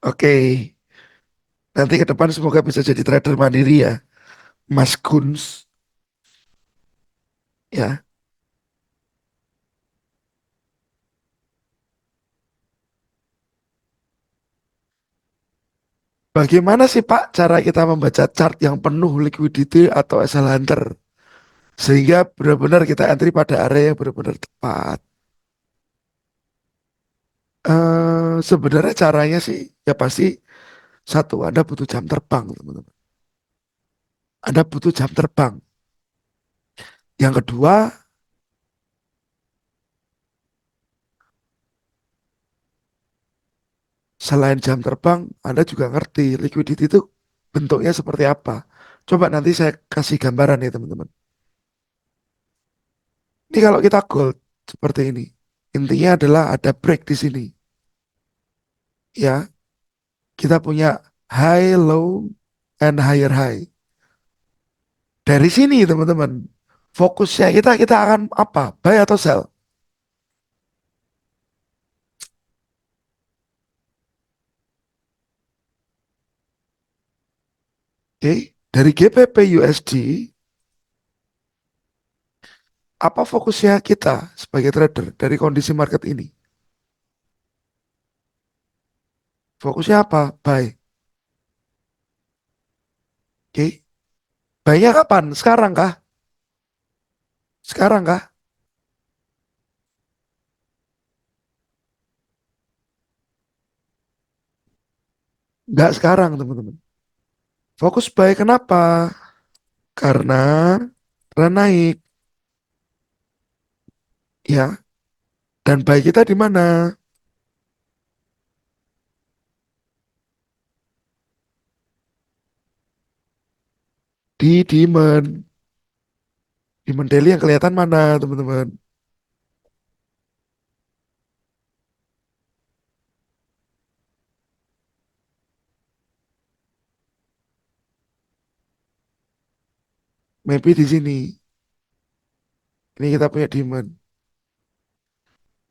Oke. Nanti ke depan semoga bisa jadi trader mandiri ya. Mas Guns. Ya. Bagaimana sih Pak cara kita membaca chart yang penuh liquidity atau SL Hunter? Sehingga benar-benar kita entry pada area yang benar-benar tepat. Sebenarnya caranya sih ya pasti satu, Anda butuh jam terbang, teman-teman. Anda butuh jam terbang. Yang kedua, selain jam terbang, Anda juga ngerti liquidity itu bentuknya seperti apa. Coba nanti saya kasih gambaran ya, teman-teman. Ini kalau kita gold seperti ini. Intinya adalah ada break di sini. Ya, kita punya high, low, and higher high. Dari sini, teman-teman, fokusnya kita akan apa? Buy atau sell? Oke, dari GBP USD, apa fokusnya kita sebagai trader dari kondisi market ini? Fokusnya apa? Buy. Oke, buy-nya kapan? Sekarang kah? Sekarang kah? Nggak sekarang, teman-teman. Fokus buy kenapa? Karena tren naik, ya. Dan buy kita di mana? Di demand. Demand daily yang kelihatan mana, teman-teman? Maybe di sini. Ini kita punya demand.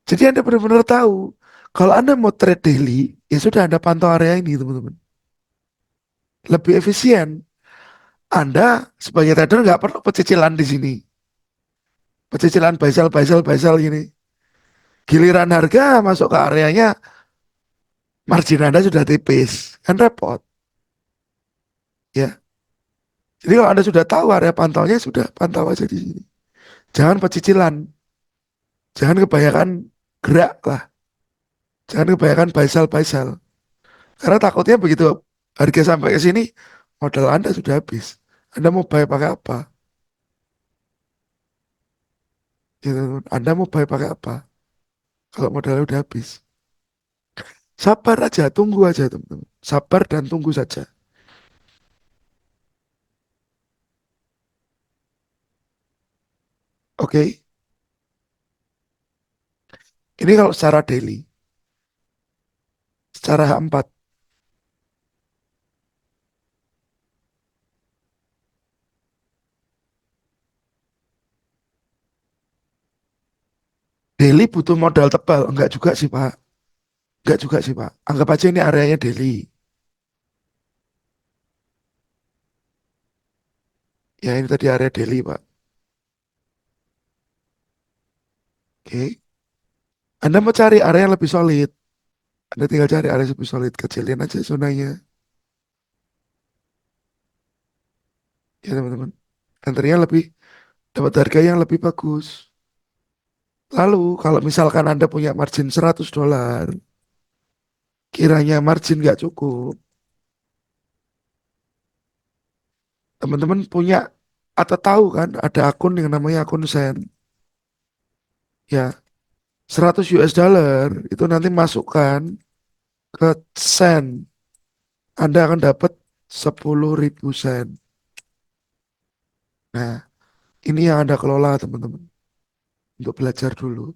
Jadi Anda benar-benar tahu. Kalau Anda mau trade daily, ya sudah Anda pantau area ini, teman-teman. Lebih efisien. Anda sebagai trader nggak perlu pecicilan di sini. Pecicilan buy sell gini. Giliran harga masuk ke areanya, margin Anda sudah tipis. Kan repot. Ya. Jadi kalau Anda sudah tahu area pantaunya, sudah pantau aja di sini. Jangan pecicilan. Jangan kebanyakan gerak lah. Jangan kebanyakan buy sell. Karena takutnya begitu harga sampai ke sini, modal Anda sudah habis. Anda mau buy pakai apa? Gitu. Anda mau buy pakai apa? Kalau modalnya udah habis. Sabar aja, tunggu aja teman-teman. Sabar dan tunggu saja. Oke, ini kalau secara daily, secara H4, daily butuh modal tebal. Enggak juga sih Pak. Enggak juga sih Pak. Anggap aja ini areanya daily. Ya ini tadi area daily Pak. Oke. Anda mau cari area yang lebih solid. Anda tinggal cari area yang lebih solid. Kecilin aja zonanya. Ya teman-teman. Entry-nya lebih, dapat harga yang lebih bagus. Lalu kalau misalkan Anda punya margin $100, kiranya margin nggak cukup, teman-teman punya atau tahu kan ada akun yang namanya akun Sen. Ya, 100 US dollar itu nanti masukkan ke Sen. Anda akan dapat 10.000 sen. Nah, ini yang Anda kelola teman-teman. Untuk belajar dulu.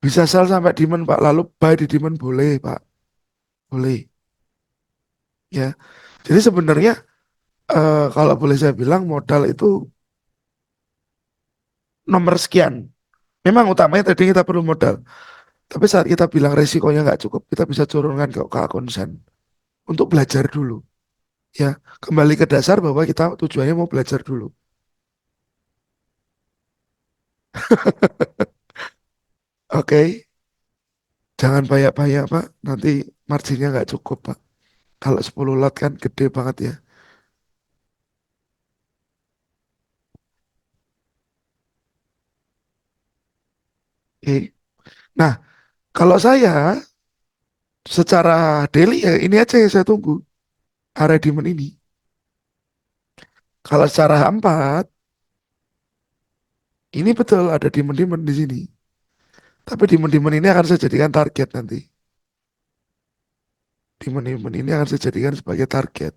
Bisa sell sampai demand Pak. Lalu buy di demand boleh Pak. Boleh. Ya. Jadi sebenarnya kalau boleh saya bilang modal itu nomor sekian. Memang utamanya tadi kita perlu modal. Tapi saat kita bilang resikonya nggak cukup, kita bisa turunkan ke akun Sen. Untuk belajar dulu. Ya, kembali ke dasar bahwa kita tujuannya mau belajar dulu. Oke, jangan banyak-banyak Pak. Nanti marginnya nggak cukup Pak. Kalau 10 lot kan gede banget ya. Oke. Nah, kalau saya secara daily ya ini aja yang saya tunggu. Area demand ini. Kalau secara H4, ini betul ada demand-demand di sini. Tapi demand-demand ini akan saya jadikan target nanti. Demand-demand ini akan saya jadikan sebagai target.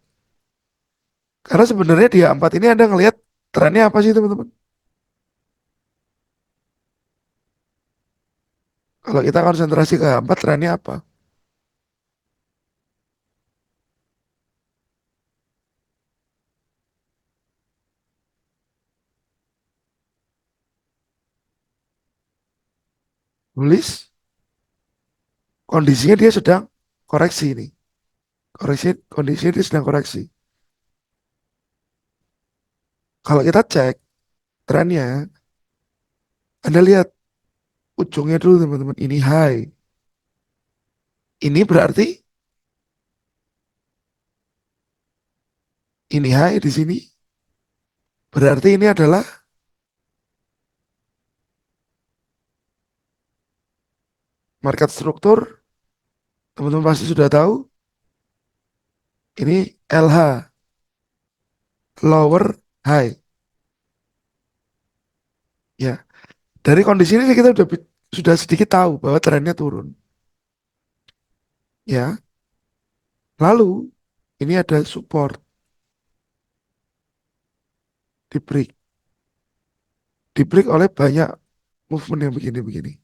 Karena sebenarnya di H4 ini Anda ngelihat trennya apa sih teman-teman? Kalau kita konsentrasi ke H4 trennya apa? Tulis kondisinya dia sedang koreksi ini. Kondisinya dia sedang koreksi. Kalau kita cek trennya, Anda lihat ujungnya dulu teman-teman. Ini high. Ini berarti ini high di sini. Berarti ini adalah market struktur. Teman-teman pasti sudah tahu. Ini LH, lower high. Ya, dari kondisi ini kita sudah sedikit tahu bahwa trennya turun. Ya, lalu ini ada support di break. Di break oleh banyak movement yang begini-begini.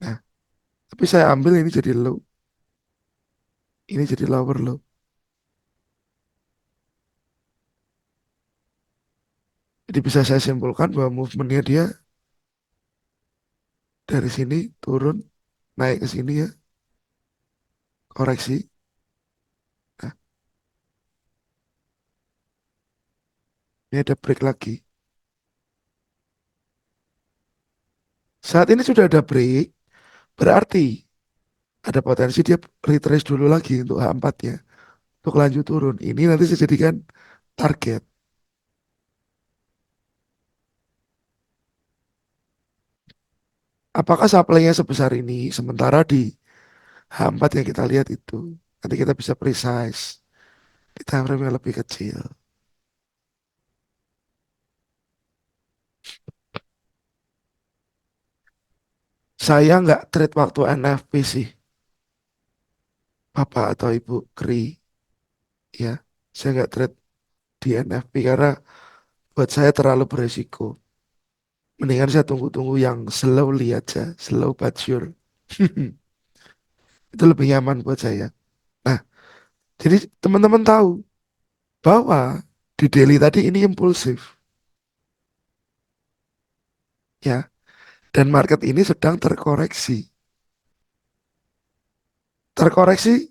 Nah, tapi saya ambil ini jadi low. Ini jadi lower low. Jadi bisa saya simpulkan bahwa movementnya dia dari sini turun, naik ke sini ya, koreksi. Nah, ini ada break lagi. Saat ini sudah ada break, berarti ada potensi dia retrace dulu lagi untuk H4-nya. Untuk lanjut turun. Ini nanti saya jadikan target. Apakah supply-nya sebesar ini? Sementara di H4 yang kita lihat itu. Nanti kita bisa precise. Di time frame yang lebih kecil. Saya nggak trade waktu NFP sih. Bapak atau Ibu Kri. Ya, saya nggak trade di NFP karena buat saya terlalu beresiko. Mendingan saya tunggu-tunggu yang slowly aja. Slow but sure. Itu lebih nyaman buat saya. Nah, jadi teman-teman tahu bahwa di daily tadi ini impulsif. Ya, dan market ini sedang terkoreksi. terkoreksi,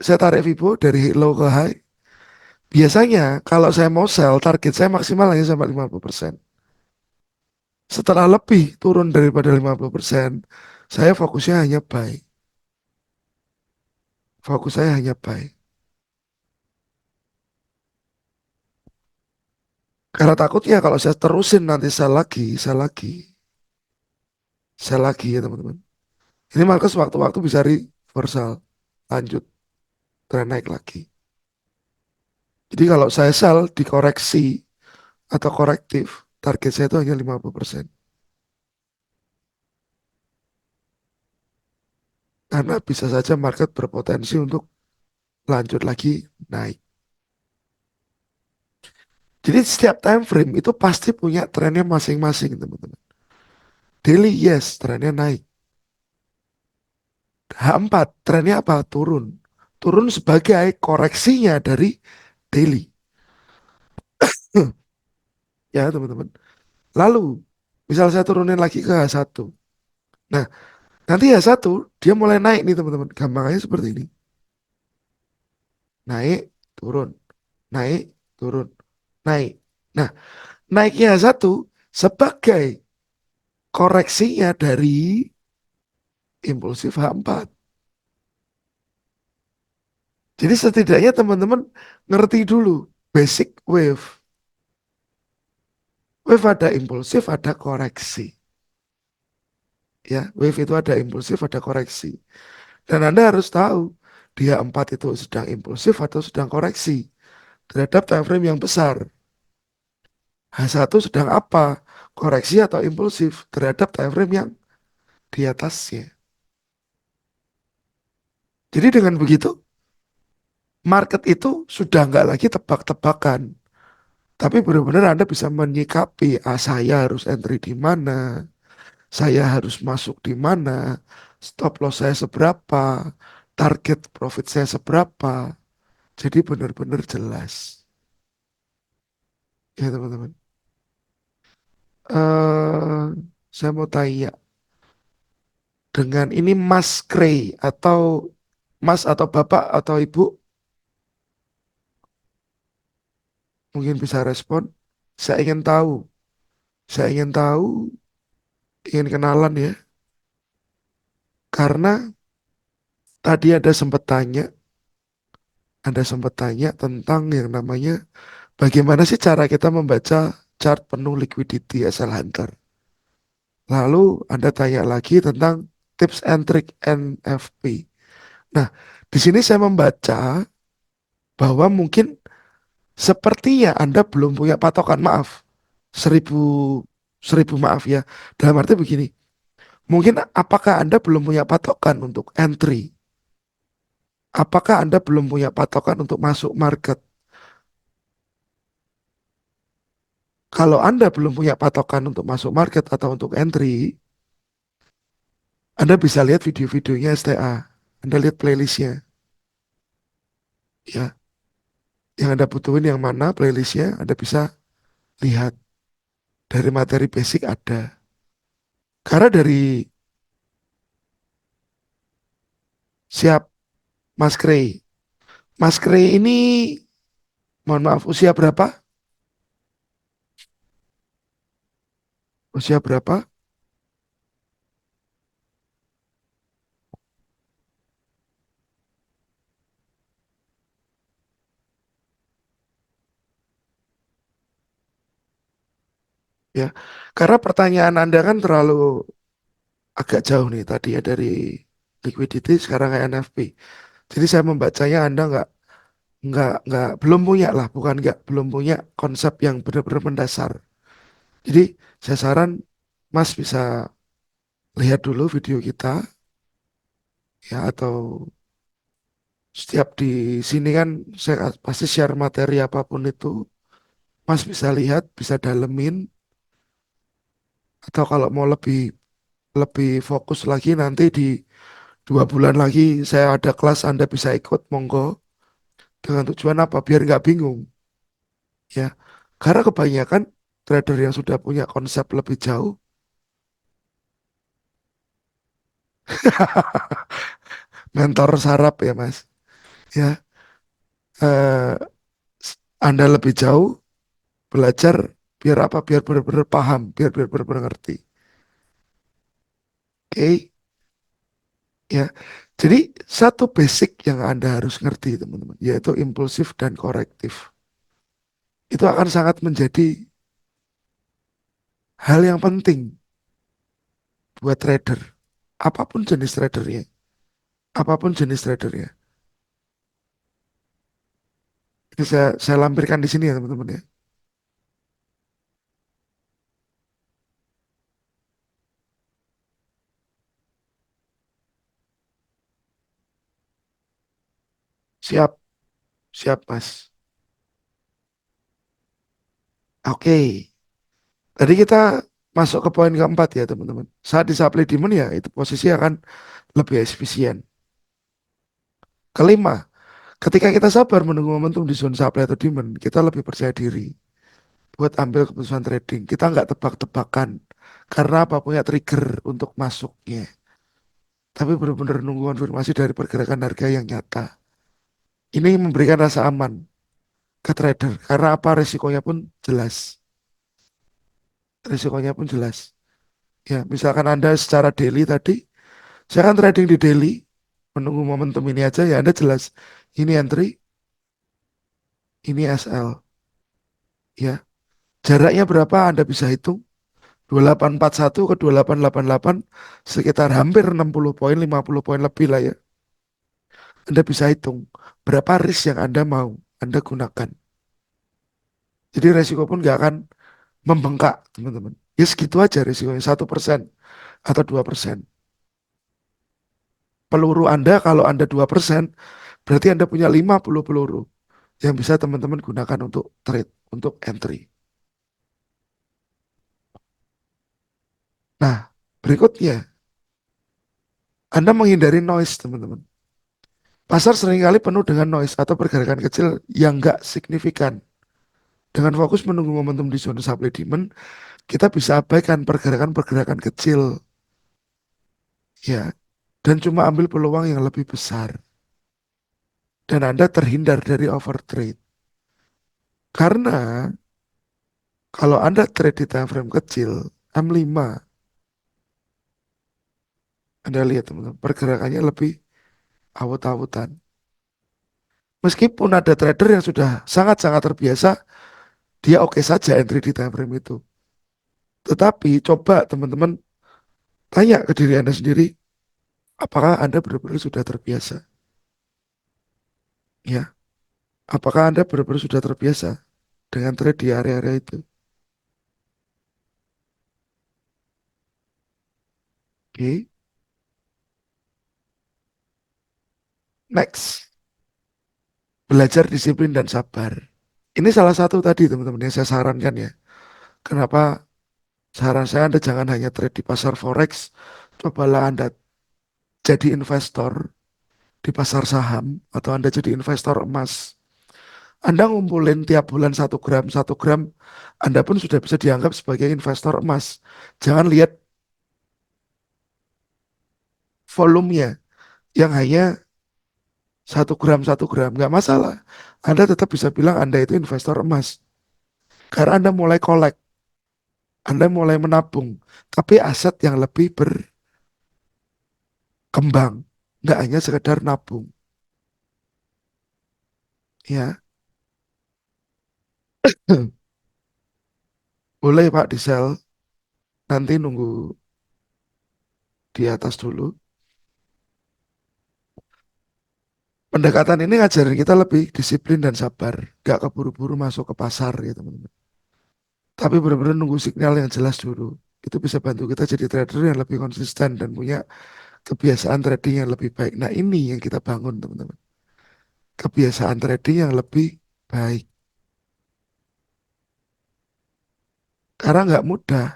saya tarik Vibo dari low ke high. Biasanya kalau saya mau sell, target saya maksimal hanya sampai 50%. Setelah lebih turun daripada 50%, saya fokusnya hanya buy. Fokus saya hanya buy. Karena takutnya kalau saya terusin nanti sell lagi ya teman-teman. Ini market waktu-waktu bisa reversal, lanjut, tren naik lagi. Jadi kalau saya sell dikoreksi atau korektif, target saya itu hanya 50%. Karena bisa saja market berpotensi untuk lanjut lagi naik. Jadi setiap time frame itu pasti punya trennya masing-masing teman-teman. Daily yes, trennya naik. H4 trennya apa? Turun. Turun sebagai koreksinya dari daily. Ya teman-teman. Lalu, misal saya turunin lagi ke H1. Nah, nanti H1 dia mulai naik nih teman-teman. Gampangnya seperti ini. Naik, turun, naik, turun, naik. Nah, naiknya H1 sebagai koreksinya dari impulsif H4. Jadi setidaknya teman-teman ngerti dulu basic wave. Wave ada impulsif, ada koreksi. Ya, wave itu ada impulsif, ada koreksi. Dan Anda harus tahu dia 4 itu sedang impulsif atau sedang koreksi terhadap time frame yang besar. H1 sedang apa? Koreksi atau impulsif terhadap time frame yang di atasnya. Jadi dengan begitu, market itu sudah nggak lagi tebak-tebakan. Tapi benar-benar Anda bisa menyikapi, saya harus entry di mana, saya harus masuk di mana, stop loss saya seberapa, target profit saya seberapa. Jadi benar-benar jelas. Ya teman-teman. eh saya mau tanya, dengan ini Mas Gray atau Mas atau Bapak atau Ibu mungkin bisa respon. Saya ingin tahu, saya ingin tahu, ingin kenalan ya. Karena tadi ada sempat tanya tentang yang namanya bagaimana sih cara kita membaca chart penuh liquidity SL Hunter. Lalu Anda tanya lagi tentang tips and trick NFP. Nah, di sini saya membaca bahwa mungkin sepertinya Anda belum punya patokan, maaf, seribu, seribu maaf ya. Dalam arti begini, mungkin apakah Anda belum punya patokan untuk entry? Apakah Anda belum punya patokan untuk masuk market? Kalau Anda belum punya patokan untuk masuk market atau untuk entry, Anda bisa lihat video-videonya STA. Anda lihat playlistnya. Ya, yang Anda butuhin yang mana playlistnya, Anda bisa lihat. Dari materi basic ada. Karena dari siap Mas Kray. Mas Kray ini, mohon maaf, usia berapa? Usia berapa? Ya, karena pertanyaan Anda kan terlalu agak jauh nih tadi ya dari liquidity sekarang kayak NFP. Jadi saya membacanya Anda nggak belum punya lah, bukan nggak belum punya konsep yang benar-benar mendasar. Jadi saya saran Mas bisa lihat dulu video kita ya atau setiap di sini kan saya pasti share materi apapun itu Mas bisa lihat, bisa dalemin atau kalau mau lebih lebih fokus lagi nanti di 2 bulan lagi saya ada kelas Anda bisa ikut monggo dengan tujuan apa biar nggak bingung ya karena kebanyakan trader yang sudah punya konsep lebih jauh mentor sarap ya Mas. Ya, eh, Anda lebih jauh belajar biar apa? Biar benar-benar paham, biar benar-benar ngerti. Oke, ya. Jadi satu basic yang Anda harus ngerti teman-teman, yaitu impulsif dan korektif. Itu akan sangat menjadi hal yang penting buat trader. Apapun jenis tradernya, apapun jenis tradernya. Ini saya lampirkan di sini ya teman-teman ya. Siap, siap Mas. Oke, tadi kita masuk ke poin keempat ya teman-teman. Saat di supply demand ya itu posisi akan lebih efisien. Kelima, ketika kita sabar menunggu momentum di zona supply atau demand, kita lebih percaya diri buat ambil keputusan trading. Kita nggak tebak-tebakan karena apa punya trigger untuk masuknya. Tapi benar-benar nunggu konfirmasi dari pergerakan harga yang nyata. Ini memberikan rasa aman ke trader karena apa resikonya pun jelas. Resikonya pun jelas. Ya, misalkan Anda secara daily tadi, saya kan trading di daily, menunggu momentum ini aja ya Anda jelas. Ini entry, ini SL. Ya, jaraknya berapa Anda bisa hitung. 2841 ke 2888 sekitar hampir 60 poin, 50 poin lebih lah ya. Anda bisa hitung berapa risk yang Anda mau Anda gunakan. Jadi resiko pun nggak akan membengkak, teman-teman. Ya segitu aja resikonya, 1% atau 2%. Peluru Anda kalau Anda 2%, berarti Anda punya 50 peluru yang bisa teman-teman gunakan untuk trade, untuk entry. Nah, berikutnya, Anda menghindari noise, teman-teman. Pasar seringkali penuh dengan noise atau pergerakan kecil yang nggak signifikan. Dengan fokus menunggu momentum di zona supply demand, kita bisa abaikan pergerakan-pergerakan kecil, ya, dan cuma ambil peluang yang lebih besar. Dan Anda terhindar dari overtrade. Karena kalau Anda trade di time frame kecil, M5, Anda lihat teman-teman, pergerakannya lebih awut-awutan. Meskipun ada trader yang sudah sangat-sangat terbiasa, dia oke saja entry di time frame itu. Tetapi coba teman-teman tanya ke diri Anda sendiri, apakah Anda benar-benar sudah terbiasa? Ya, apakah Anda benar-benar sudah terbiasa dengan trade di area-area itu? Oke, next. Belajar disiplin dan sabar. Ini salah satu tadi teman-teman yang saya sarankan ya. Kenapa saran saya Anda jangan hanya trade di pasar forex, cobalah Anda jadi investor di pasar saham atau Anda jadi investor emas. Anda ngumpulin tiap bulan 1 gram, 1 gram, Anda pun sudah bisa dianggap sebagai investor emas. Jangan lihat volumenya yang hanya 1 gram, 1 gram, nggak masalah. Anda tetap bisa bilang Anda itu investor emas. Karena Anda mulai kolek, Anda mulai menabung, tapi aset yang lebih berkembang, nggak hanya sekedar nabung. Ya, boleh Pak di sell, nanti nunggu di atas dulu. Pendekatan ini ngajarin kita lebih disiplin dan sabar, nggak keburu-buru masuk ke pasar ya teman-teman. Tapi benar-benar nunggu signal yang jelas dulu. Itu bisa bantu kita jadi trader yang lebih konsisten dan punya kebiasaan trading yang lebih baik. Nah ini yang kita bangun teman-teman. Kebiasaan trading yang lebih baik. Karena nggak mudah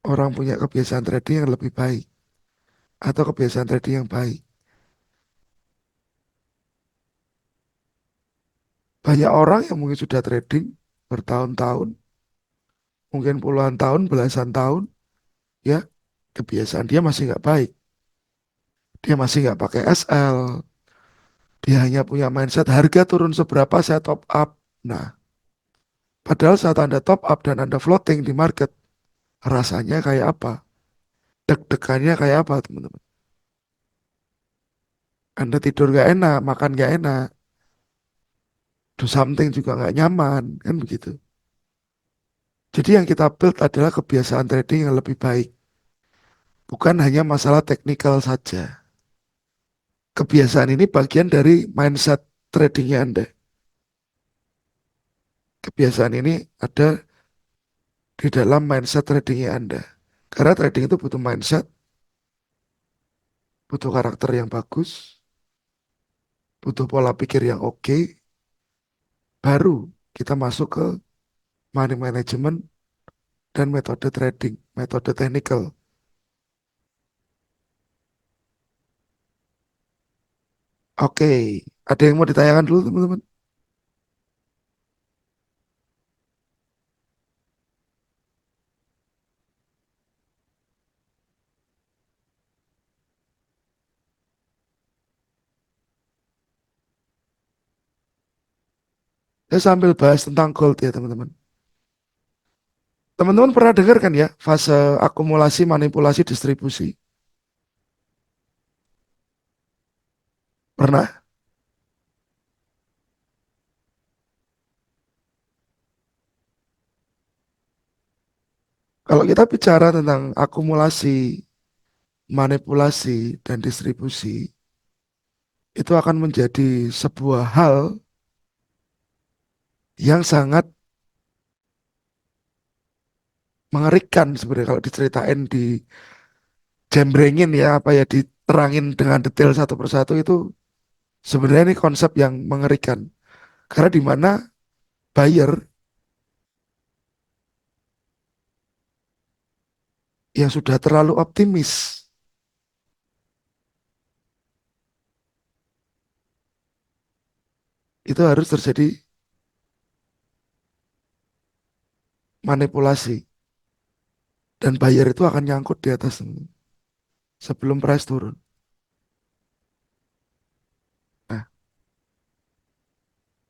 orang punya kebiasaan trading yang lebih baik. Atau kebiasaan trading yang baik. Banyak orang yang mungkin sudah trading bertahun-tahun. Mungkin puluhan tahun, belasan tahun. Ya kebiasaan dia masih nggak baik. Dia masih nggak pakai SL. Dia hanya punya mindset harga turun seberapa saya top up. Nah, padahal saat Anda top up dan Anda floating di market, rasanya kayak apa? Deg-degannya kayak apa, teman-teman? Anda tidur gak enak, makan gak enak, do something juga nggak nyaman, kan begitu. Jadi yang kita build adalah kebiasaan trading yang lebih baik. Bukan hanya masalah teknikal saja. Kebiasaan ini bagian dari mindset tradingnya Anda. Kebiasaan ini ada di dalam mindset tradingnya Anda. Karena trading itu butuh mindset, butuh karakter yang bagus, butuh pola pikir yang oke, baru kita masuk ke money management dan metode trading, metode technical. Oke, ada yang mau ditanyakan dulu teman-teman? Saya sambil bahas tentang gold ya teman-teman. Teman-teman pernah dengar kan ya fase akumulasi, manipulasi, distribusi? Pernah? Kalau kita bicara tentang akumulasi, manipulasi, dan distribusi, itu akan menjadi sebuah hal yang sangat mengerikan sebenarnya kalau diceritain di jembrengin ya apa ya diterangin dengan detail satu persatu itu sebenarnya ini konsep yang mengerikan karena di mana buyer yang sudah terlalu optimis itu harus terjadi manipulasi dan buyer itu akan nyangkut di atas sebelum price turun. Nah,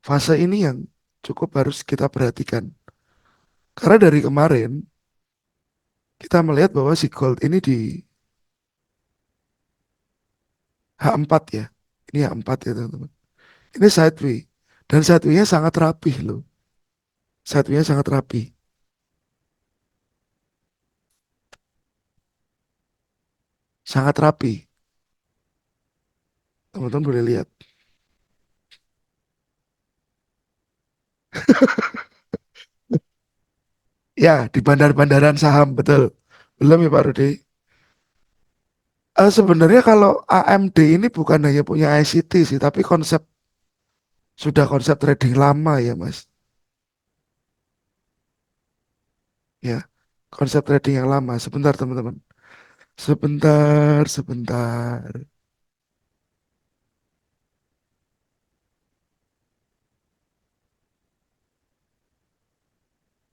fase ini yang cukup harus kita perhatikan karena dari kemarin kita melihat bahwa si gold ini di H4 ya. Ini H4 ya teman-teman. Ini sideway. Dan sideway-nya sangat rapih loh. Sideway-nya sangat rapi. Sangat rapi. Teman-teman boleh lihat. Ya, di bandar-bandaran saham, betul. Belum ya Pak Rudi? Sebenarnya kalau AMD ini bukan hanya punya ICT sih, tapi sudah konsep trading lama ya Mas. Ya, konsep trading yang lama. Sebentar teman-teman. Sebentar, sebentar.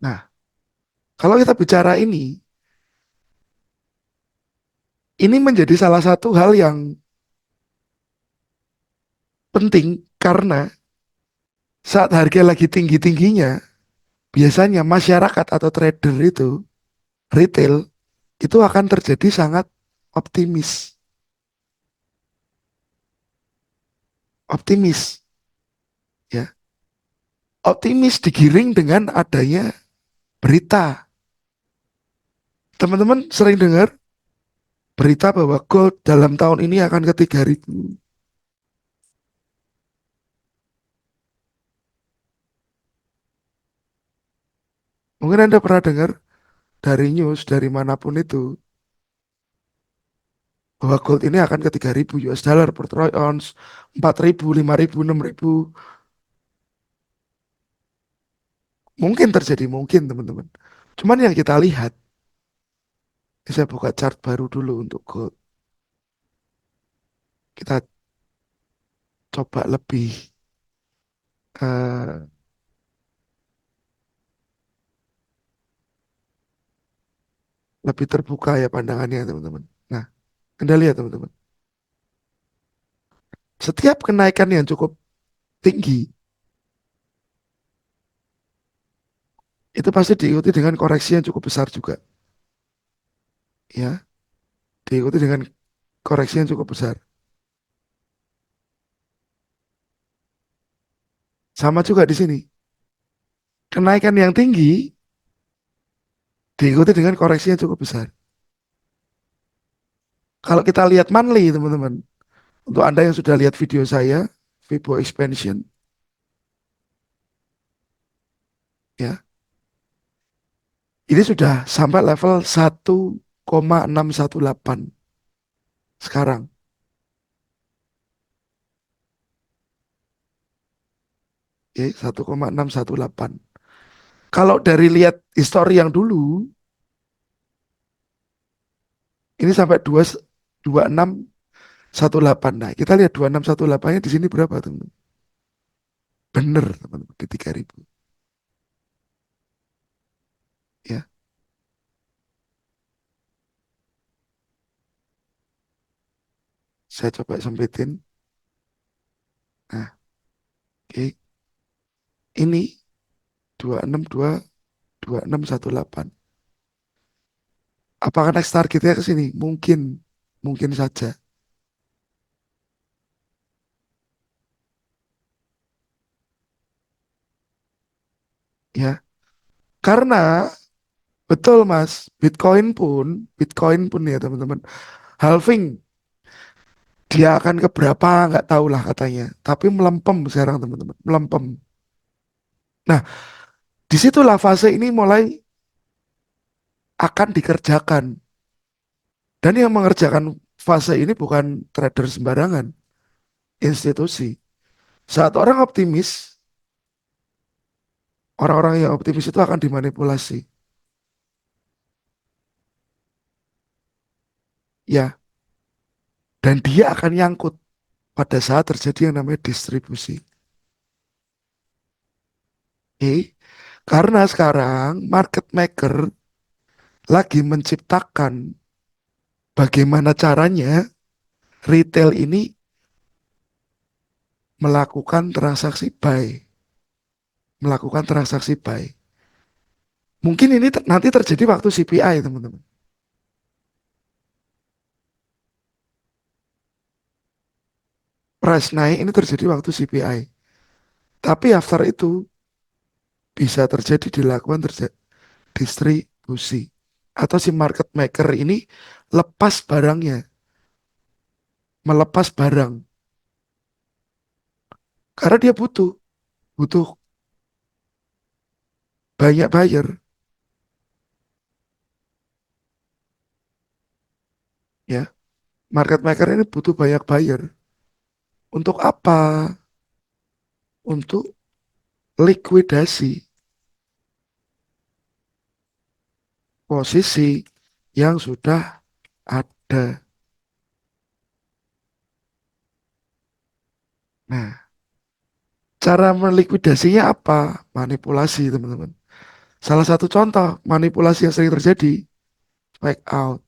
Nah, kalau kita bicara ini menjadi salah satu hal yang penting karena saat harga lagi tinggi-tingginya, biasanya masyarakat atau trader itu, retail, itu akan terjadi sangat optimis. Optimis, ya. Optimis digiring dengan adanya berita. Teman-teman sering dengar berita bahwa gold dalam tahun ini akan ke 3.000. Mungkin Anda pernah dengar dari news, dari manapun itu, bahwa gold ini akan ke 3.000 US dollar per troy ounce, 4.000, 5.000, 6.000. Mungkin terjadi, mungkin teman-teman. Cuman yang kita lihat, saya buka chart baru dulu untuk gold. Kita coba eh, lebih terbuka ya pandangannya teman-teman. Nah, Anda lihat teman-teman. Setiap kenaikan yang cukup tinggi, itu pasti diikuti dengan koreksi yang cukup besar juga. Ya, diikuti dengan koreksi yang cukup besar. Sama juga di sini. Kenaikan yang tinggi diikuti dengan koreksi yang cukup besar. Kalau kita lihat monthly, teman-teman, untuk Anda yang sudah lihat video saya, Vibo Expansion, ya, ini sudah sampai level 1,618 sekarang. Oke, 1,618. Kalau dari lihat histori yang dulu, ini sampai 2618. Nah, kita lihat 2618-nya di sini berapa, teman? Bener, teman-teman, di 3000. Ya, saya coba sempetin. Nah, oke. Ini 2618. Apakah next targetnya ke sini? Mungkin, mungkin saja. Ya, karena betul Mas, Bitcoin pun ya teman-teman, halving, dia akan ke berapa nggak tahu lah katanya. Tapi melempem sekarang teman-teman, melempem. Nah, disitulah fase ini mulai akan dikerjakan. Dan yang mengerjakan fase ini bukan trader sembarangan, institusi. Saat orang optimis, orang-orang yang optimis itu akan dimanipulasi. Ya, dan dia akan nyangkut pada saat terjadi yang namanya distribusi. Oke, karena sekarang market maker lagi menciptakan bagaimana caranya retail ini melakukan transaksi buy, melakukan transaksi buy. Mungkin ini nanti terjadi waktu CPI, teman-teman. Price naik ini terjadi waktu CPI. Tapi after itu bisa terjadi dilakukan distribusi. Atau si market maker ini lepas barangnya, melepas barang. Karena dia butuh banyak buyer. Ya, market maker ini butuh banyak buyer. Untuk apa? Untuk likuidasi posisi yang sudah ada. Nah, cara melikuidasinya apa? Manipulasi, teman-teman. Salah satu contoh manipulasi yang sering terjadi, fake out,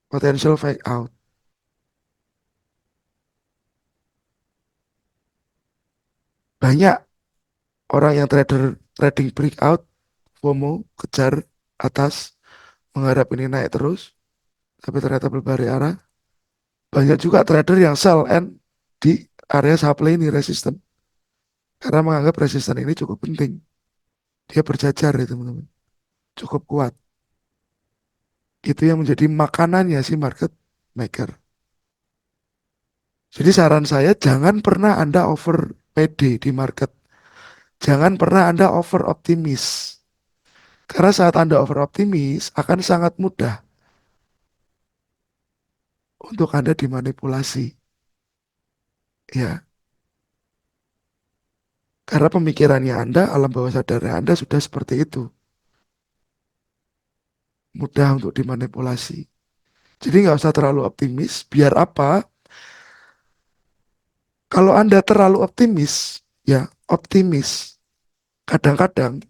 potential fake out. Banyak orang yang trading breakout, FOMO, kejar atas, mengharap ini naik terus, tapi ternyata berbalik arah. Banyak juga trader yang sell and di area supply ini resisten, karena menganggap resisten ini cukup penting. Dia berjajar ya teman-teman, cukup kuat. Itu yang menjadi makanannya si market maker. Jadi saran saya jangan pernah Anda over PD di market. Jangan pernah Anda over optimis. Karena saat Anda over optimis akan sangat mudah untuk Anda dimanipulasi. Ya, karena pemikirannya Anda, alam bawah sadarnya Anda sudah seperti itu. Mudah untuk dimanipulasi. Jadi nggak usah terlalu optimis. Biar apa? Kalau Anda terlalu optimis, ya optimis. Kadang-kadang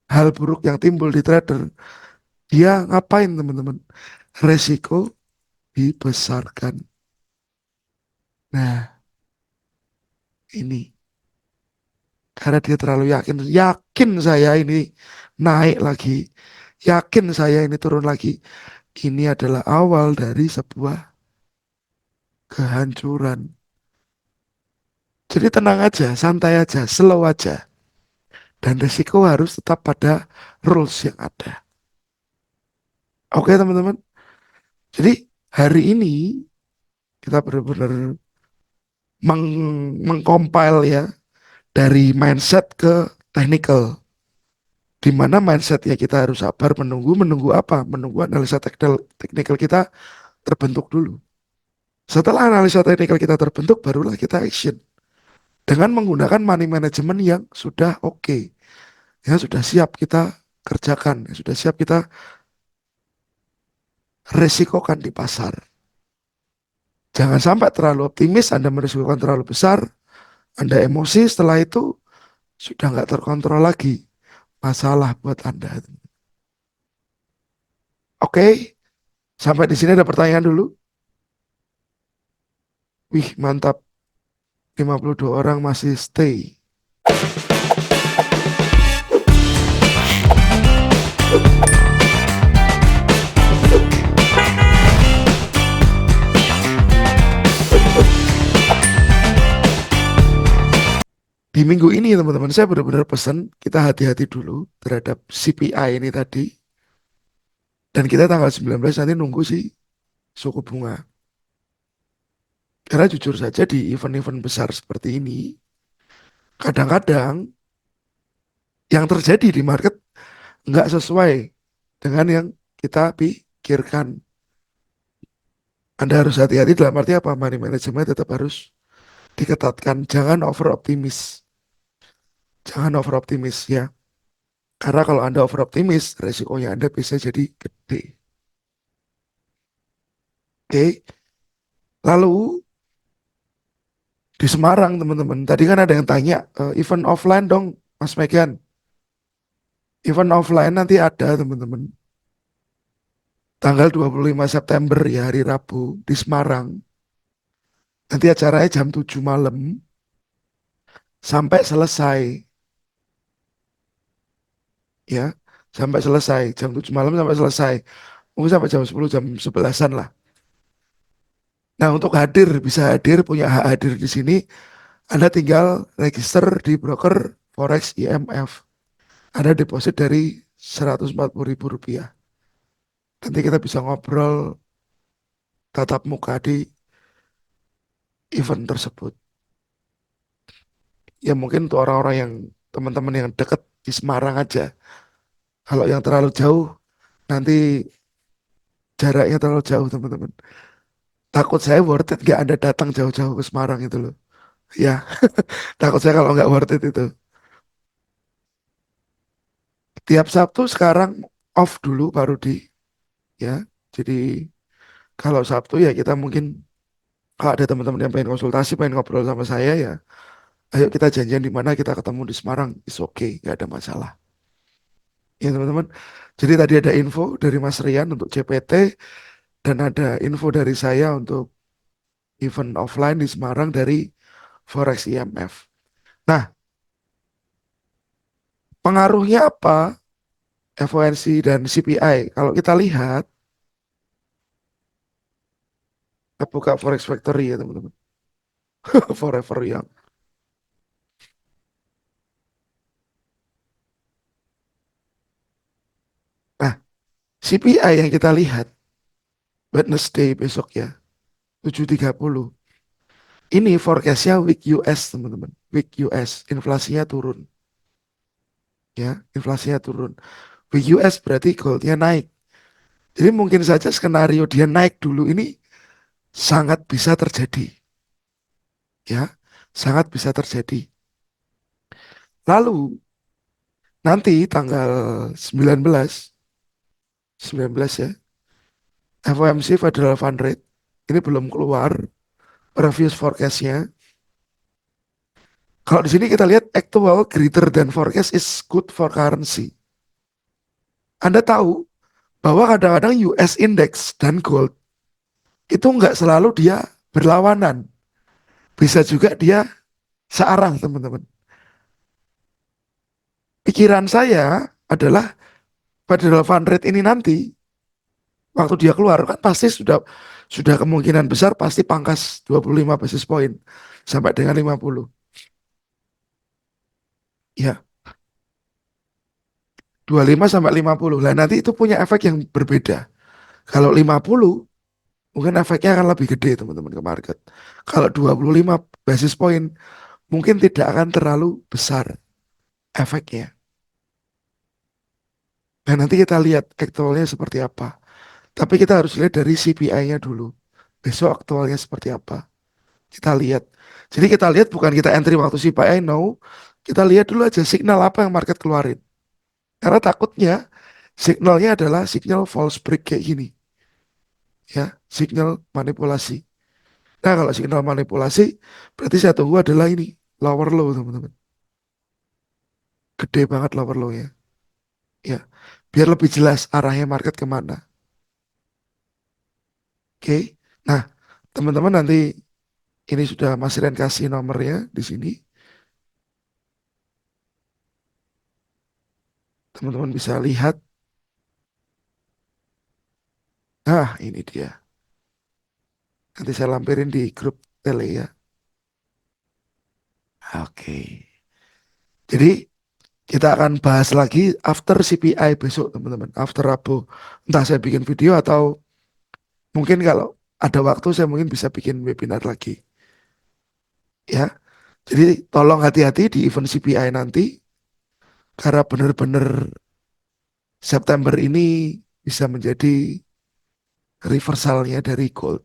hal buruk yang timbul di trader, dia ngapain teman-teman? Resiko dibesarkan. Nah, ini karena dia terlalu yakin, yakin saya ini naik lagi, yakin saya ini turun lagi. Ini adalah awal dari sebuah kehancuran. Jadi tenang aja, santai aja, slow aja. Dan resiko harus tetap pada rules yang ada. Oke teman-teman. Jadi hari ini kita benar-benar mengcompile ya dari mindset ke technical. Di mana mindsetnya kita harus sabar menunggu apa? Menunggu analisa teknikal kita terbentuk dulu. Setelah analisa teknikal kita terbentuk, barulah kita action dengan menggunakan money management yang sudah oke, yang sudah siap kita kerjakan, yang sudah siap kita resikokan di pasar. Jangan sampai terlalu optimis, Anda merisikokan terlalu besar, Anda emosi, setelah itu sudah nggak terkontrol lagi. Masalah buat Anda. Oke, sampai di sini ada pertanyaan dulu. Wih, mantap. 52 orang masih stay. Di minggu ini teman-teman, saya benar-benar pesan kita hati-hati dulu terhadap CPI ini tadi. Dan kita tanggal 19 nanti nunggu sih suku bunga. Karena jujur saja di event-event besar seperti ini, kadang-kadang yang terjadi di market nggak sesuai dengan yang kita pikirkan. Anda harus hati-hati dalam arti apa? Money management tetap harus diketatkan. Jangan over optimis. Jangan over optimis ya. Karena kalau Anda over optimis, resikonya Anda bisa jadi gede. Oke. Lalu di Semarang teman-teman, tadi kan ada yang tanya, event offline dong Mas Megan. Event offline nanti ada teman-teman. Tanggal 25 September ya, hari Rabu di Semarang. Nanti acaranya jam 7 malam sampai selesai ya. Sampai selesai jam 7 malam sampai selesai. Mungkin sampai jam 10 jam 11-an lah. Nah, untuk hadir bisa hadir punya hak hadir di sini, Anda tinggal register di broker Forex IMF. Ada deposit dari Rp140.000. Nanti kita bisa ngobrol tatap muka di event tersebut. Ya mungkin untuk orang-orang yang teman-teman yang deket di Semarang aja. Kalau yang terlalu jauh, nanti jaraknya terlalu jauh teman-teman. Takut saya worth it gak Anda datang jauh-jauh ke Semarang itu loh. Ya, takut saya kalau nggak worth it itu. Tiap Sabtu sekarang off dulu baru di ya. Jadi kalau Sabtu ya kita mungkin kalau ada teman-teman yang pengen konsultasi, pengen ngobrol sama saya ya, ayo kita janjian di mana kita ketemu di Semarang. It's okay, nggak ada masalah. Ya teman-teman. Jadi tadi ada info dari Mas Rian untuk CPT dan ada info dari saya untuk event offline di Semarang dari Forex IMF. Nah, pengaruhnya apa FOMC dan CPI? Kalau kita lihat, kita buka Forex Factory ya teman-teman. Forever Young. Nah, CPI yang kita lihat Wednesday besok ya, 7.30. Ini forecastnya week US teman-teman. Week US, inflasinya turun. Ya, inflasinya turun. Week US berarti goldnya naik. Jadi mungkin saja skenario dia naik dulu ini sangat bisa terjadi. Ya, sangat bisa terjadi. Lalu nanti tanggal 19 ya, FOMC Federal Fund Rate ini belum keluar previous forecastnya. Kalau di sini kita lihat actual greater than forecast is good for currency. Anda tahu bahwa kadang-kadang US index dan gold itu nggak selalu dia berlawanan. Bisa juga dia searah, teman-teman. Pikiran saya adalah federal fund rate ini nanti waktu dia keluar kan pasti sudah kemungkinan besar pasti pangkas 25 basis point sampai dengan 50. Ya, 25 sampai 50. Lah nanti itu punya efek yang berbeda. Kalau 50 mungkin efeknya akan lebih gede, teman-teman, ke market. Kalau 25 basis point mungkin tidak akan terlalu besar efeknya. Nah, nanti kita lihat aktualnya seperti apa. Tapi kita harus lihat dari CPI-nya dulu. Besok aktualnya seperti apa. Kita lihat. Jadi kita lihat bukan kita entry waktu CPI, no. Kita lihat dulu aja signal apa yang market keluarin. Karena takutnya signalnya adalah signal false break kayak gini. Ya, signal manipulasi. Nah, kalau signal manipulasi, berarti saya tunggu adalah ini, lower low, teman-teman. Gede banget lower low-nya. Ya, biar lebih jelas arahnya market kemana. Oke. Nah, teman-teman nanti ini sudah Mas Ren kasih nomornya di sini. Teman-teman bisa lihat. Nah, ini dia. Nanti saya lampirin di grup tele ya. Oke. Jadi kita akan bahas lagi after CPI besok, teman-teman. After Rabu. Entah saya bikin video atau mungkin kalau ada waktu saya mungkin bisa bikin webinar lagi. Ya. Jadi tolong hati-hati di event CPI nanti. Karena benar-benar September ini bisa menjadi reversalnya dari gold.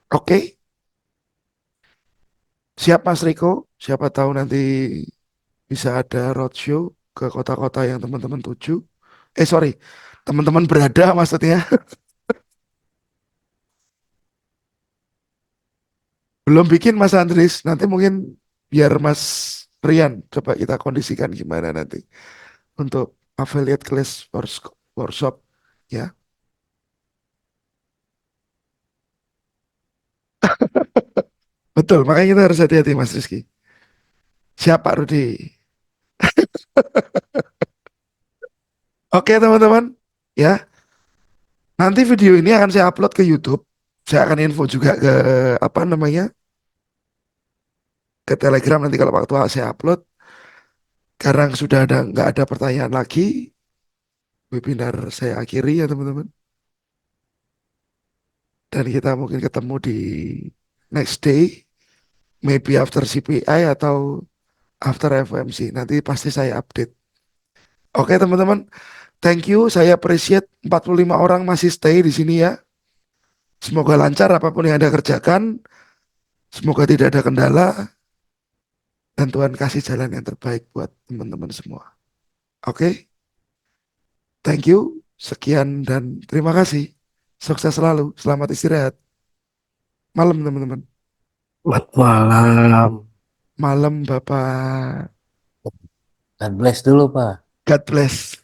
Oke, siap Mas Riko. Siapa tahu nanti bisa ada roadshow ke kota-kota yang teman-teman tuju. Sorry, teman-teman berada maksudnya. Belum bikin Mas Andris. Nanti mungkin biar Mas Rian coba kita kondisikan gimana nanti untuk affiliate class workshop ya. Betul, makanya kita harus hati-hati Mas Rizky. Siap Pak Rudi. Oke teman-teman, ya. Nanti video ini akan saya upload ke YouTube. Saya akan info juga ke apa namanya, ke Telegram nanti kalau waktu saya upload. Sekarang sudah ada nggak ada pertanyaan lagi, webinar saya akhiri ya teman-teman. Dan kita mungkin ketemu di next day, maybe after CPI atau after FOMC. Nanti pasti saya update. Oke teman-teman, thank you. Saya appreciate 45 orang masih stay di sini ya. Semoga lancar apapun yang Anda kerjakan. Semoga tidak ada kendala. Dan Tuhan kasih jalan yang terbaik buat teman-teman semua. Oke, thank you. Sekian dan terima kasih. Sukses selalu. Selamat istirahat. Malam teman-teman. Selamat malam. Malam Bapak. God bless dulu, Pak. God bless.